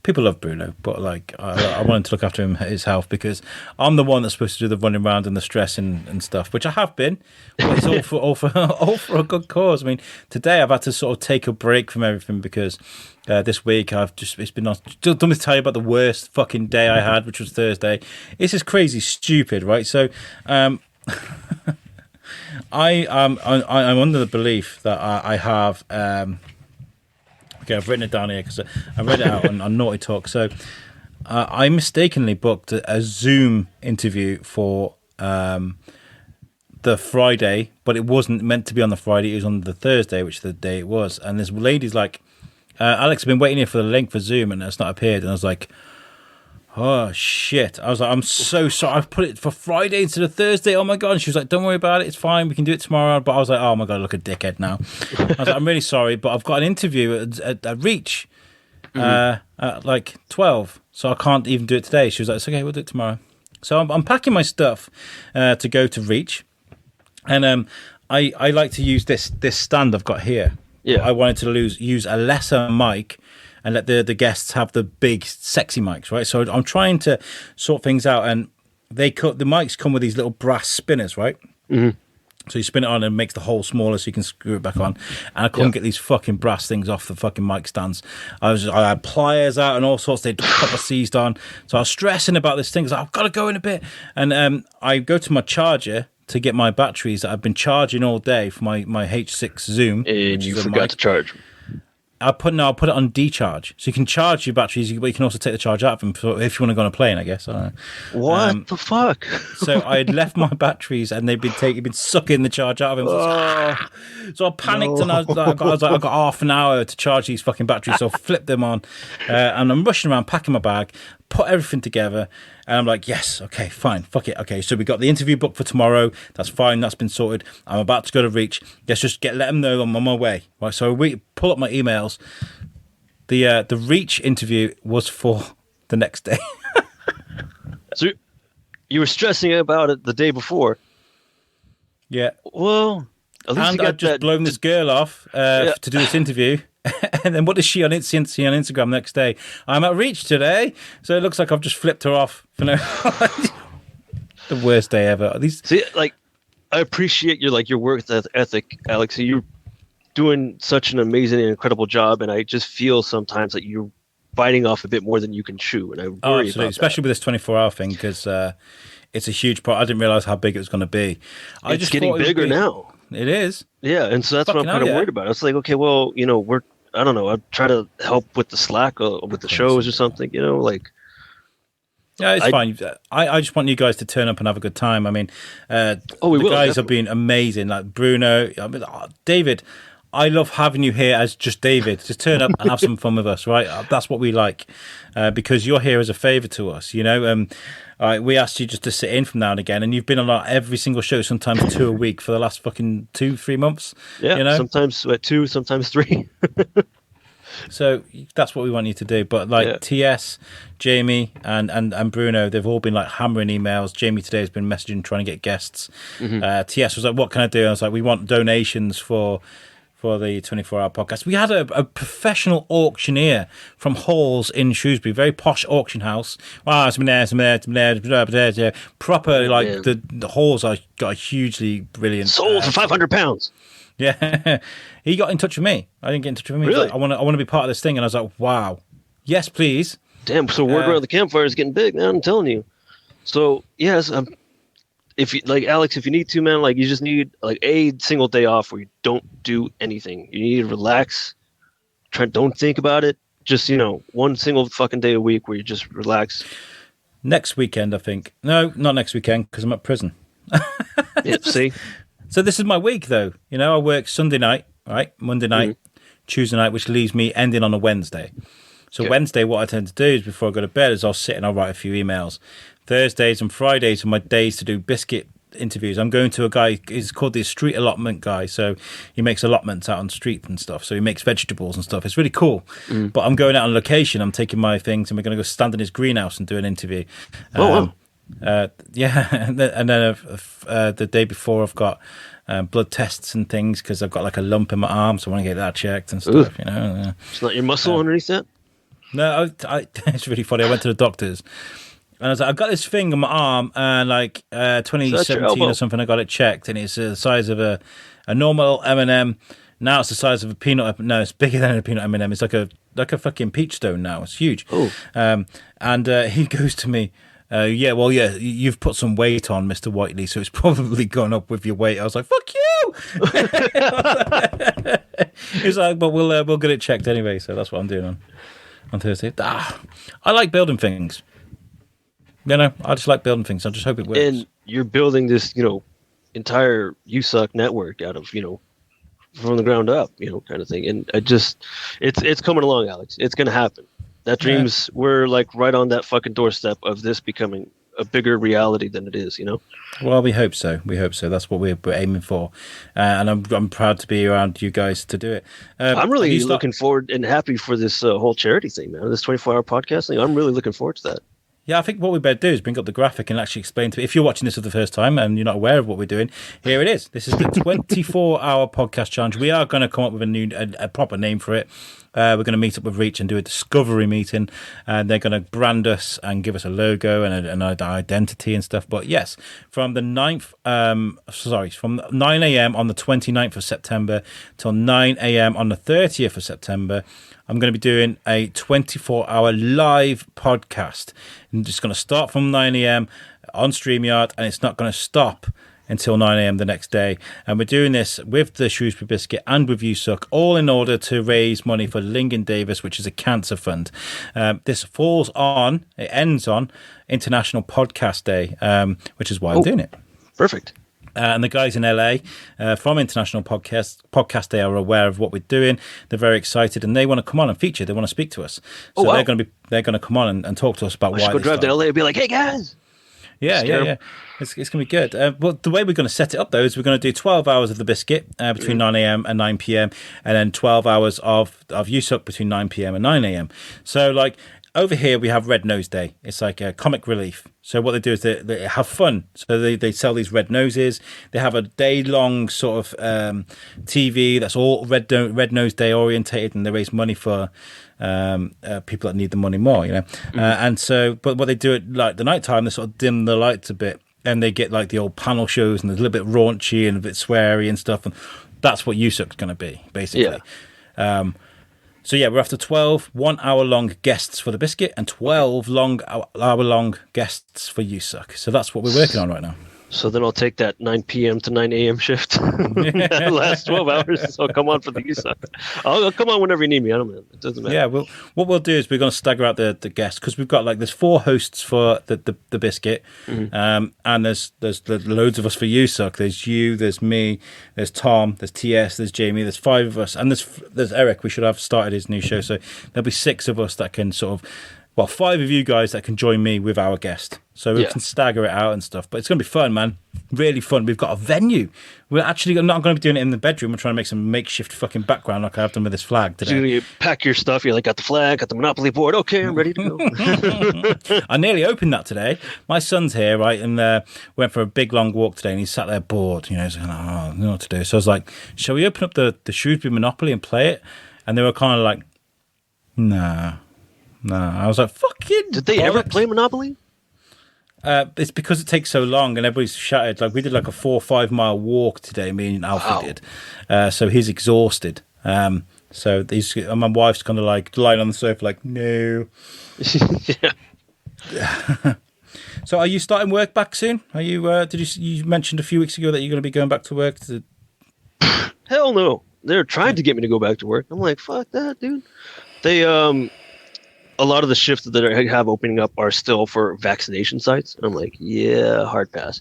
People love Bruno, but like I wanted to look after his health, because I'm the one that's supposed to do the running around and the stress and stuff, which I have been. But it's all for a good cause. I mean, today I've had to sort of take a break from everything because this week it's been still done to tell you about the worst fucking day I had, which was Thursday. It's just crazy stupid, right? So I'm under the belief that I have. Okay, I've written it down here because I read it out on Naughty Talk. So I mistakenly booked a Zoom interview for the Friday, but it wasn't meant to be on the Friday. It was on the Thursday, which is the day it was. And this lady's like, Alex, I've been waiting here for the link for Zoom, and it's not appeared. And I was like, oh, shit. I was like, I'm so sorry. I've put it for Friday instead of Thursday. Oh, my God. And she was like, don't worry about it. It's fine. We can do it tomorrow. But I was like, oh, my God, look a dickhead now. I was like, I'm really sorry, but I've got an interview at Reach at like 12, so I can't even do it today. She was like, it's okay, we'll do it tomorrow. So I'm packing my stuff to go to Reach. And I like to use this stand I've got here. Yeah. I wanted to use a lesser mic and let the guests have the big, sexy mics, right? So I'm trying to sort things out, and the mics come with these little brass spinners, right? Mm-hmm. So you spin it on and it makes the hole smaller so you can screw it back on. And I couldn't get these fucking brass things off the fucking mic stands. I had pliers out and all sorts. They'd cut the seized on. So I was stressing about this thing. I was like, I've got to go in a bit. And I go to my charger to get my batteries that I've been charging all day for my H6 Zoom. And you forgot to charge them. I'll put it on decharge, so you can charge your batteries, but you can also take the charge out of them if you want to go on a plane, I guess. I don't know. What the fuck? So I had left my batteries, and they'd been sucking the charge out of them. So I panicked, and I was like, I got half an hour to charge these fucking batteries, so I flipped them on, and I'm rushing around, packing my bag, put everything together, and I'm like, yes, okay, fine, fuck it. Okay, so we got the interview booked for tomorrow. That's fine, that's been sorted. I'm about to go to Reach. Let's just let them know I'm on my way. Right, so we pull up my emails. The Reach interview was for the next day. So you were stressing about it the day before. Yeah. Well, at least and I'd just blown this girl off to do this interview. And then what does she see on Instagram the next day? I'm at Reach today, so it looks like I've just flipped her off for no. The worst day ever. See, like, I appreciate your work ethic, Alex. You're doing such an amazing and incredible job, and I just feel sometimes that you're biting off a bit more than you can chew, and I worry about that. Especially with this 24-hour thing, because it's a huge part. I didn't realize how big it was going to be. It's getting bigger now. It is. Yeah, and so that's what I'm kind of worried about. It's like, okay, well, I don't know. I'll try to help with the slack or with the shows or something, like. Yeah, it's fine. I just want you guys to turn up and have a good time. I mean, the guys have been amazing. Like Bruno, David. I love having you here as just David. Just turn up and have some fun with us, right? That's what we like, because you're here as a favour to us, we asked you just to sit in from now and again, and you've been on every single show, sometimes 2 a week for the last fucking 2-3 months. Yeah, sometimes 2, sometimes 3. So that's what we want you to do. But TS, Jamie, and Bruno, they've all been like hammering emails. Jamie today has been messaging, trying to get guests. Mm-hmm. TS was like, "What can I do?" I was like, "We want donations for for the 24-hour podcast. We had a professional auctioneer from Halls in Shrewsbury, very posh auction house. Wow, it's been there. Proper, like, the Halls got a hugely brilliant... Sold for £500. Yeah. He got in touch with me. I didn't get in touch with him. Really? Like, I want to be part of this thing. And I was like, wow. Yes, please. Damn, so word around the campfire is getting big, man. I'm telling you. So, yes, if you, like, Alex, if you need to, man, like, you just need like a single day off where you don't do anything. You need to relax. Don't think about it. Just, one single fucking day a week where you just relax. Next weekend, I think. No, not next weekend, because I'm at prison. Yeah, see? So this is my week, though. I work Sunday night, right? Monday night, Tuesday night, which leaves me ending on a Wednesday. So Wednesday, what I tend to do is before I go to bed is I'll sit and I'll write a few emails. Thursdays and Fridays are my days to do biscuit interviews. I'm going to a guy, he's called the street allotment guy. So he makes allotments out on the street and stuff. So he makes vegetables and stuff. It's really cool. But I'm going out on location. I'm taking my things and we're going to go stand in his greenhouse and do an interview. Yeah. And then the day before I've got blood tests and things because I've got like a lump in my arm. So I want to get that checked and stuff, It's not your muscle underneath that? No, it's really funny. I went to the doctors. And I was like, I've got this thing on my arm, and 2017 or something, I got it checked, and it's the size of a normal M&M. Now it's the size of a peanut. No, it's bigger than a peanut M&M. It's like a fucking peach stone now. It's huge. And he goes to me, you've put some weight on, Mr. Whiteley, so it's probably gone up with your weight. I was like, fuck you! He's like, but we'll get it checked anyway, so that's what I'm doing on Thursday. I like building things. I just like building things. I just hope it works. And you're building this, entire USUK network out of, from the ground up, kind of thing. And it's coming along, Alex. It's going to happen. That dreams, we're like right on that fucking doorstep of this becoming a bigger reality than it is, Well, we hope so. That's what we're aiming for. And I'm proud to be around you guys to do it. I'm really looking forward and happy for this whole charity thing, man. This 24-hour podcast thing. I'm really looking forward to that. Yeah, I think what we better do is bring up the graphic and actually explain to me. If you're watching this for the first time and you're not aware of what we're doing, here it is. This is the 24-hour podcast challenge. We are going to come up with a proper name for it. We're going to meet up with Reach and do a discovery meeting, and they're going to brand us and give us a logo and an identity and stuff. But yes, from the 9th, from 9 a.m. on the 29th of September till 9 a.m. on the 30th of September, I'm going to be doing a 24-hour live podcast. I'm just going to start from 9 a.m. on StreamYard, and it's not going to stop until 9 a.m. the next day. And we're doing this with the Shrewsbury Biscuit and with USUK, all in order to raise money for Lingen Davis, which is a cancer fund. This ends on International Podcast Day, which is why I'm doing it. Perfect. And the guys in LA from International Podcast Day are aware of what we're doing. They're very excited, and they want to come on and feature. They want to speak to us. So they're going to come on and talk to us about why. Go drive to LA and be like, "Hey guys." Yeah. It's going to be good. But the way we're going to set it up, though, is we're going to do 12 hours of the biscuit between 9 a.m. and 9 p.m. and then 12 hours of USUK between 9 p.m. and 9 a.m. So, over here, we have Red Nose Day. It's like a comic relief. So what they do is they have fun. So they sell these red noses. They have a day-long sort of TV that's all Red Nose Day orientated, and they raise money for people that need the money more, and so, but what they do at the nighttime, they sort of dim the lights a bit, and they get the old panel shows, and they're a little bit raunchy and a bit sweary and stuff, and that's what USUK's going to be, basically. Yeah. So yeah, we're after 12 1-hour-long guests for the biscuit and 12 hour-long guests for USUK. So that's what we're working on right now. So then I'll take that 9 p.m. to 9 a.m. shift. That last 12 hours. So come on for the USUK. I'll come on whenever you need me. I don't know. It doesn't matter. Yeah, what we'll do is we're going to stagger out the guests, because we've got there's 4 hosts for the biscuit, and there's loads of us for USUK. There's you, there's me, there's Tom, there's TS, there's Jamie. There's 5 of us, and there's Eric. We should have started his new show, so there'll be 6 of us that can sort of. 5 of you guys that can join me with our guest. So we can stagger it out and stuff. But it's going to be fun, man. Really fun. We've got a venue. We're actually not going to be doing it in the bedroom. We're trying to make some makeshift fucking background like I have done with this flag today. So you pack your stuff. You're like, got the flag, got the Monopoly board. Okay, I'm ready to go. I nearly opened that today. My son's here, right? And went for a big, long walk today. And he sat there bored. You know, he's like, oh, I don't know what to do. So I was like, shall we open up the Shrewsbury Monopoly and play it? And they were kind of like, nah. I was like, fucking Did they ever play Monopoly? It's because it takes so long and everybody's shattered. Like we did like a 4 or 5 mile walk today. Me and Alfie did. So he's exhausted. So my wife's kind of like lying on the sofa, like no. So are you starting work back soon? Are you? You mentioned a few weeks ago that you're going to be going back to work? Hell no. They're trying to get me to go back to work. I'm like, fuck that, dude. They a lot of the shifts that I have opening up are still for vaccination sites. And I'm like, yeah, hard pass.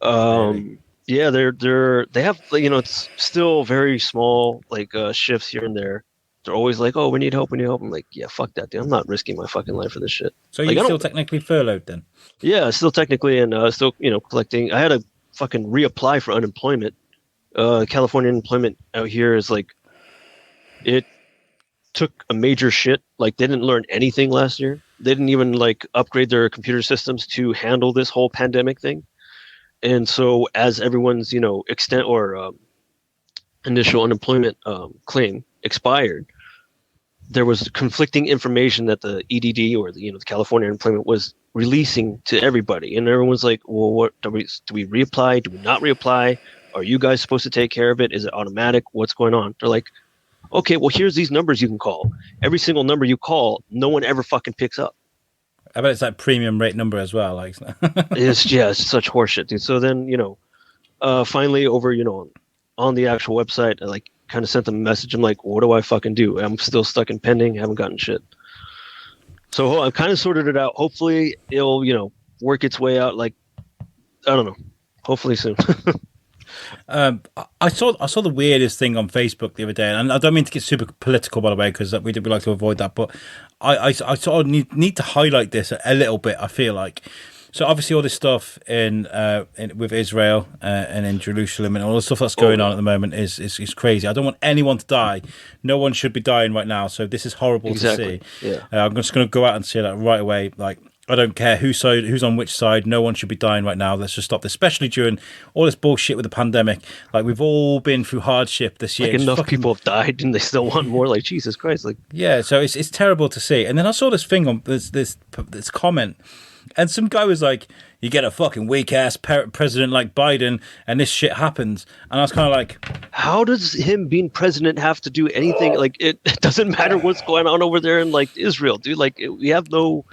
Really? Yeah, they have, you know, it's still very small, like shifts here and there. They're always like, oh, we need help. I'm like, yeah, fuck that, dude. I'm not risking my fucking life for this shit. So you're still technically furloughed then? Yeah, still technically, and still, you know, collecting. I had to fucking reapply for unemployment. California unemployment out here is like, it took a major shit. Like they didn't learn anything last year. They didn't even like upgrade their computer systems to handle this whole pandemic thing. And so as everyone's, you know, extent or initial unemployment claim expired, there was conflicting information that the EDD or the California unemployment was releasing to everybody. And everyone's like, well, what do we reapply? Do we not reapply? Are you guys supposed to take care of it? Is it automatic? What's going on? They're like, okay, well, here's these numbers you can call. Every single number you call, no one ever fucking picks up. I bet it's that premium rate number as well. Like, it's such horseshit, dude. So then, finally over, on the actual website, I like kind of sent them a message. I'm like, what do I fucking do? I'm still stuck in pending. Haven't gotten shit. So I've kind of sorted it out. Hopefully it'll, work its way out. Like, I don't know. Hopefully soon. I saw the weirdest thing on Facebook the other day, and I don't mean to get super political, by the way, because we like to avoid that. But I sort of need to highlight this a little bit. I feel like, so obviously all this stuff in with Israel and in Jerusalem and all the stuff that's going on at the moment is crazy. I don't want anyone to die. No one should be dying right now. So this is horrible to see. Yeah. I'm just going to go out and say that right away. Like, I don't care who's on which side. No one should be dying right now. Let's just stop this, especially during all this bullshit with the pandemic. Like, we've all been through hardship this year. Like, enough people have died and they still want more. Like, Jesus Christ. Like, yeah, so it's terrible to see. And then I saw this thing on this comment, and some guy was like, you get a fucking weak ass president like Biden and this shit happens. And I was kind of like, how does him being president have to do anything? Like, it doesn't matter what's going on over there in, like, Israel, dude. Like, we have no...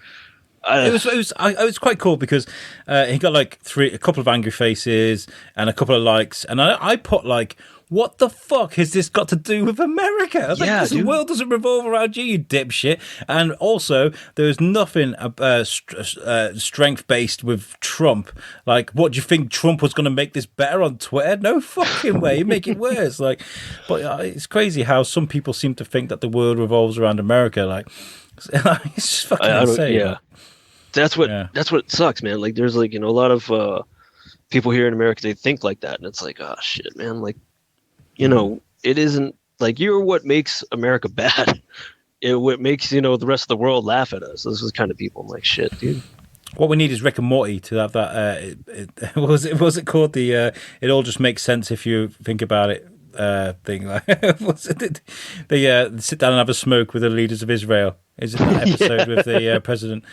It was quite cool because he got like a couple of angry faces and a couple of likes, and I put like, what the fuck has this got to do with America? I was like, the world doesn't revolve around you dipshit. And also, there's nothing strength based with Trump. Like, what do you think Trump was going to make this better on Twitter? No fucking way, make it worse. Like, but it's crazy how some people seem to think that the world revolves around America. Like, it's just fucking insane. Yeah. That's what sucks, man. Like, there's like, a lot of people here in America, they think like that. And it's like, oh shit, man. Like, it isn't like, you're what makes America bad. What makes, the rest of the world laugh at us. Those kind of people. I'm like, shit, dude. What we need is Rick and Morty to have that. Was it called the it all just makes sense if you think about it thing? Like, they sit down and have a smoke with the leaders of Israel. Is it that episode with the president?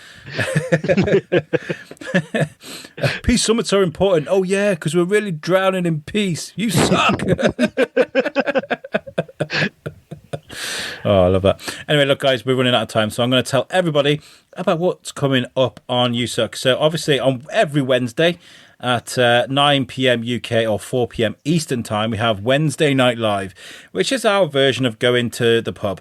Peace summits are important. Oh yeah, because we're really drowning in peace. You suck. Oh, I love that. Anyway, look, guys, we're running out of time, so I'm going to tell everybody about what's coming up on USUK. So, obviously, on every Wednesday, at 9 p.m. UK or 4 p.m. Eastern time, we have Wednesday Night Live, which is our version of going to the pub.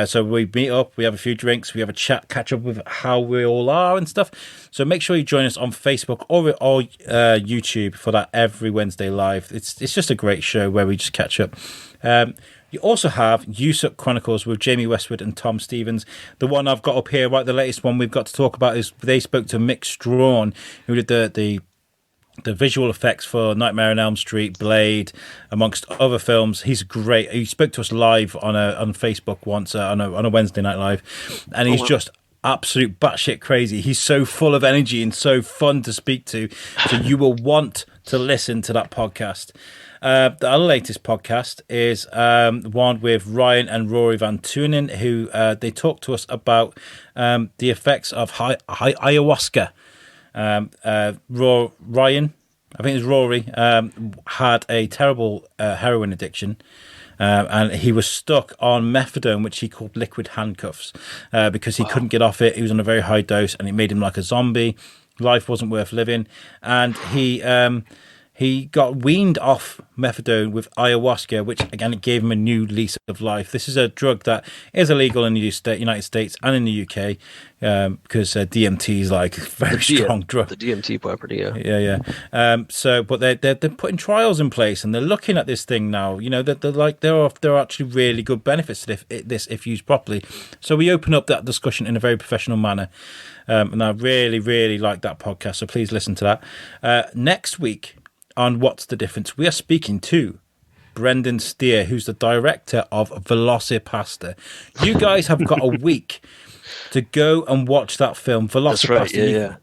So we meet up, we have a few drinks, we have a chat, catch up with how we all are and stuff. So make sure you join us on Facebook or YouTube for that every Wednesday live. It's just a great show where we just catch up. You also have USUK Chronicles with Jamie Westwood and Tom Stevens. The one I've got up here, right, the latest one we've got to talk about is they spoke to Mick Strawn, who did the visual effects for Nightmare on Elm Street, Blade, amongst other films. He's great. He spoke to us live on Facebook once on a Wednesday Night Live, and he's just absolute batshit crazy. He's so full of energy and so fun to speak to. So you will want to listen to that podcast. The other latest podcast is one with Ryan and Rory Van Tunen, who they talked to us about the effects of ayahuasca. Ryan, I think it was Rory, had a terrible heroin addiction. And he was stuck on methadone, which he called liquid handcuffs, because he couldn't get off it. He was on a very high dose, and it made him like a zombie. Life wasn't worth living, and he got weaned off methadone with ayahuasca, which again, it gave him a new lease of life. This is a drug that is illegal in the United States and in the UK, because DMT is like a very strong drug. The DMT property, yeah. But they're putting trials in place, and they're looking at this thing now. You know, that there are actually really good benefits to this if used properly. So we open up that discussion in a very professional manner, and I really, really like that podcast. So please listen to that. Next week, on What's the Difference, we are speaking to Brendan Steer, who's the director of Velocipasta. You guys have got a week to go and watch that film, Velocipasta. That's right, yeah.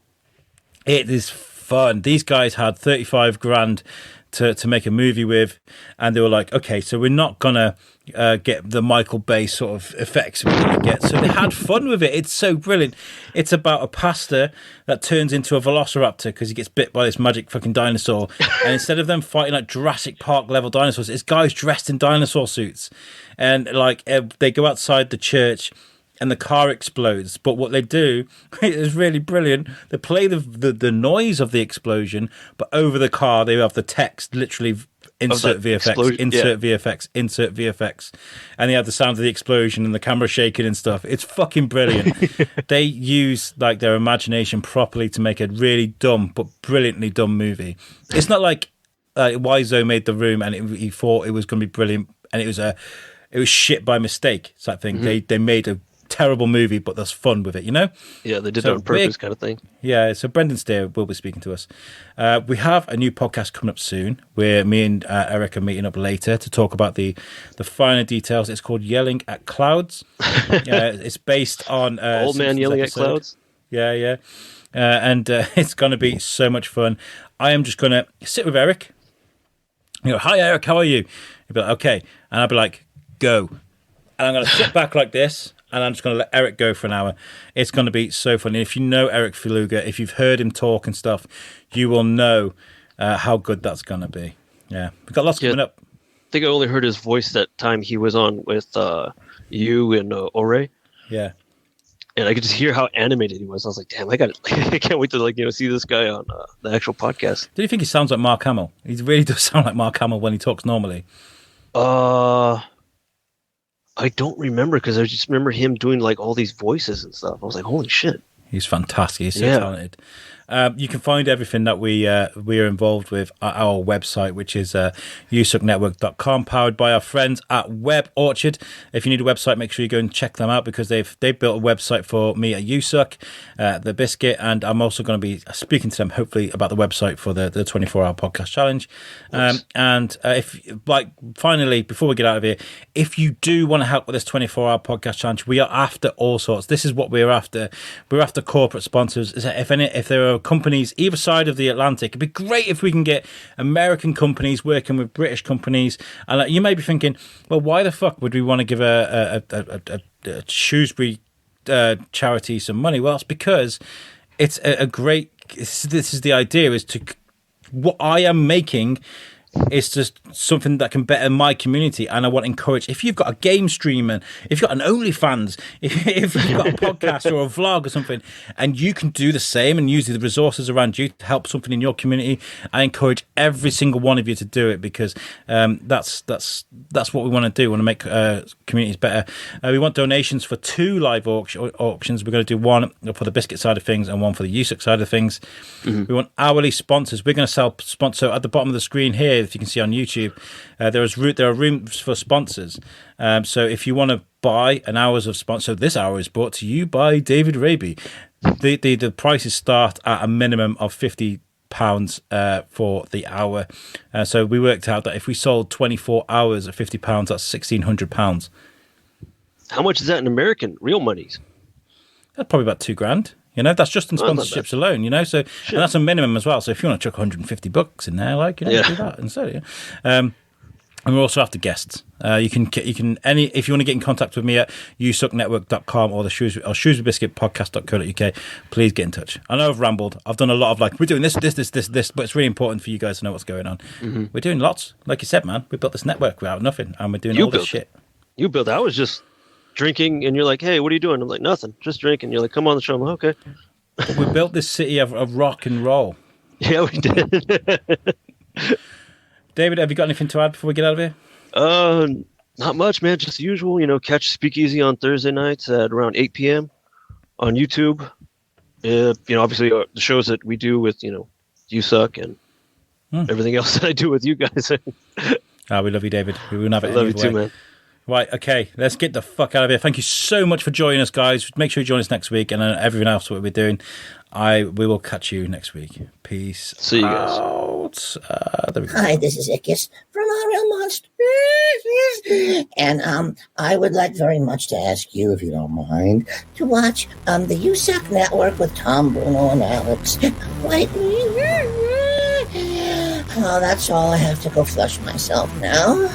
It is fun. These guys had 35 grand to make a movie with, and they were like, okay, so we're not gonna get the Michael Bay sort of effects we're gonna get. So they had fun with it. It's so brilliant. It's about a pastor that turns into a velociraptor because he gets bit by this magic fucking dinosaur, and instead of them fighting like Jurassic Park level dinosaurs, it's guys dressed in dinosaur suits, and like they go outside the church and the car explodes. But what they do is really brilliant. They play the noise of the explosion, but over the car they have the text, literally insert VFX, insert VFX. And they have the sound of the explosion and the camera shaking and stuff. It's fucking brilliant. They use like their imagination properly to make a really dumb but brilliantly dumb movie. It's not like Wiseau made The Room and he thought it was going to be brilliant, and it was shit by mistake type thing. Mm-hmm. They made a terrible movie, but there's fun with it, you know? Yeah, they did it on purpose kind of thing. Yeah, so Brendan Steer will be speaking to us. We have a new podcast coming up soon where me and Eric are meeting up later to talk about the finer details. It's called Yelling at Clouds. It's based on... Old Man Yelling at Clouds? Yeah. And it's going to be so much fun. I am just going to sit with Eric. You know, hi, Eric, how are you? He'll be like, okay. And I'll be like, go. And I'm going to sit back like this, and I'm just going to let Eric go for an hour. It's going to be so funny. If you know Eric Filuga, if you've heard him talk and stuff, you will know how good that's going to be. Yeah, we've got lots coming up. I think I only heard his voice that time he was on with you and Ore. Yeah. And I could just hear how animated he was. I was like, damn, I can't wait to see this guy on the actual podcast. Do you think he sounds like Mark Hamill? He really does sound like Mark Hamill when he talks normally. I don't remember, because I just remember him doing like all these voices and stuff. I was like, holy shit. He's fantastic. He's so talented. You can find everything that we are involved with at our website, which is usuknetwork.com, powered by our friends at Web Orchard. If you need a website, make sure you go and check them out, because they've built a website for me at USUK, the Biscuit, and I'm also going to be speaking to them hopefully about the website for the 24-hour podcast challenge. And if finally, before we get out of here, if you do want to help with this 24-hour podcast challenge, we are after all sorts. This is what we're after. We're after corporate sponsors. If there are companies either side of the Atlantic, it'd be great if we can get American companies working with British companies. And you may be thinking, well, why the fuck would we want to give a Shrewsbury charity some money? Well, it's because it's a great. This is the idea: is to what I am making It's just something that can better my community, and I want to encourage. If you've got a game streamer, if you've got an OnlyFans, if you've got a podcast or a vlog or something, and you can do the same and use the resources around you to help something in your community, I encourage every single one of you to do it, because that's what we want to do. We want to make communities better. We want donations for 2 live auctions. We're going to do one for the biscuit side of things and one for the USUK side of things. We want hourly sponsors. We're going to sell sponsors. So at the bottom of the screen here, if you can see on YouTube, there are rooms for sponsors. So if you want to buy an hour's of sponsor, this hour is brought to you by David Raby. The prices start at a minimum of £50 for the hour. So we worked out that if we sold 24 hours at £50, that's £1,600. How much is that in American real monies? That's probably about $2,000. You know, that's just in sponsorships alone, you know, so, and that's a minimum as well. So if you want to chuck $150 in there, like, you know, do that instead. And we're also after guests. You can if you want to get in contact with me at usuknetwork.com or the shrewsburybiscuitpodcast.co.uk, please get in touch. I know I've rambled. I've done a lot of we're doing this, but it's really important for you guys to know what's going on. We're doing lots. Like you said, man, we built this network without nothing, and we're doing all this shit. You built it. I was just drinking, and you're like, hey, what are you doing? I'm like, nothing, just drinking. You're like, come on the show. I'm like, okay. We built this city of rock and roll. Yeah, we did. David, have you got anything to add before we get out of here? Not much, man. Just the usual, you know, catch Speakeasy on Thursday nights at around 8 p.m. on YouTube. You know, obviously the shows that we do with, you know, USUK and everything else that I do with you guys. We love you, David. We wouldn't have it. I love you too, man. Right, okay, let's get the fuck out of here. Thank you so much for joining us, guys. Make sure you join us next week, and everything else what we're doing. We will catch you next week. Peace. See you guys. There we go. Hi, this is Ickis from RL Monsters, and I would like very much to ask you, if you don't mind, to watch the USUK Network with Tom, Bruno, and Alex. Wait, that's all. I have to go flush myself now.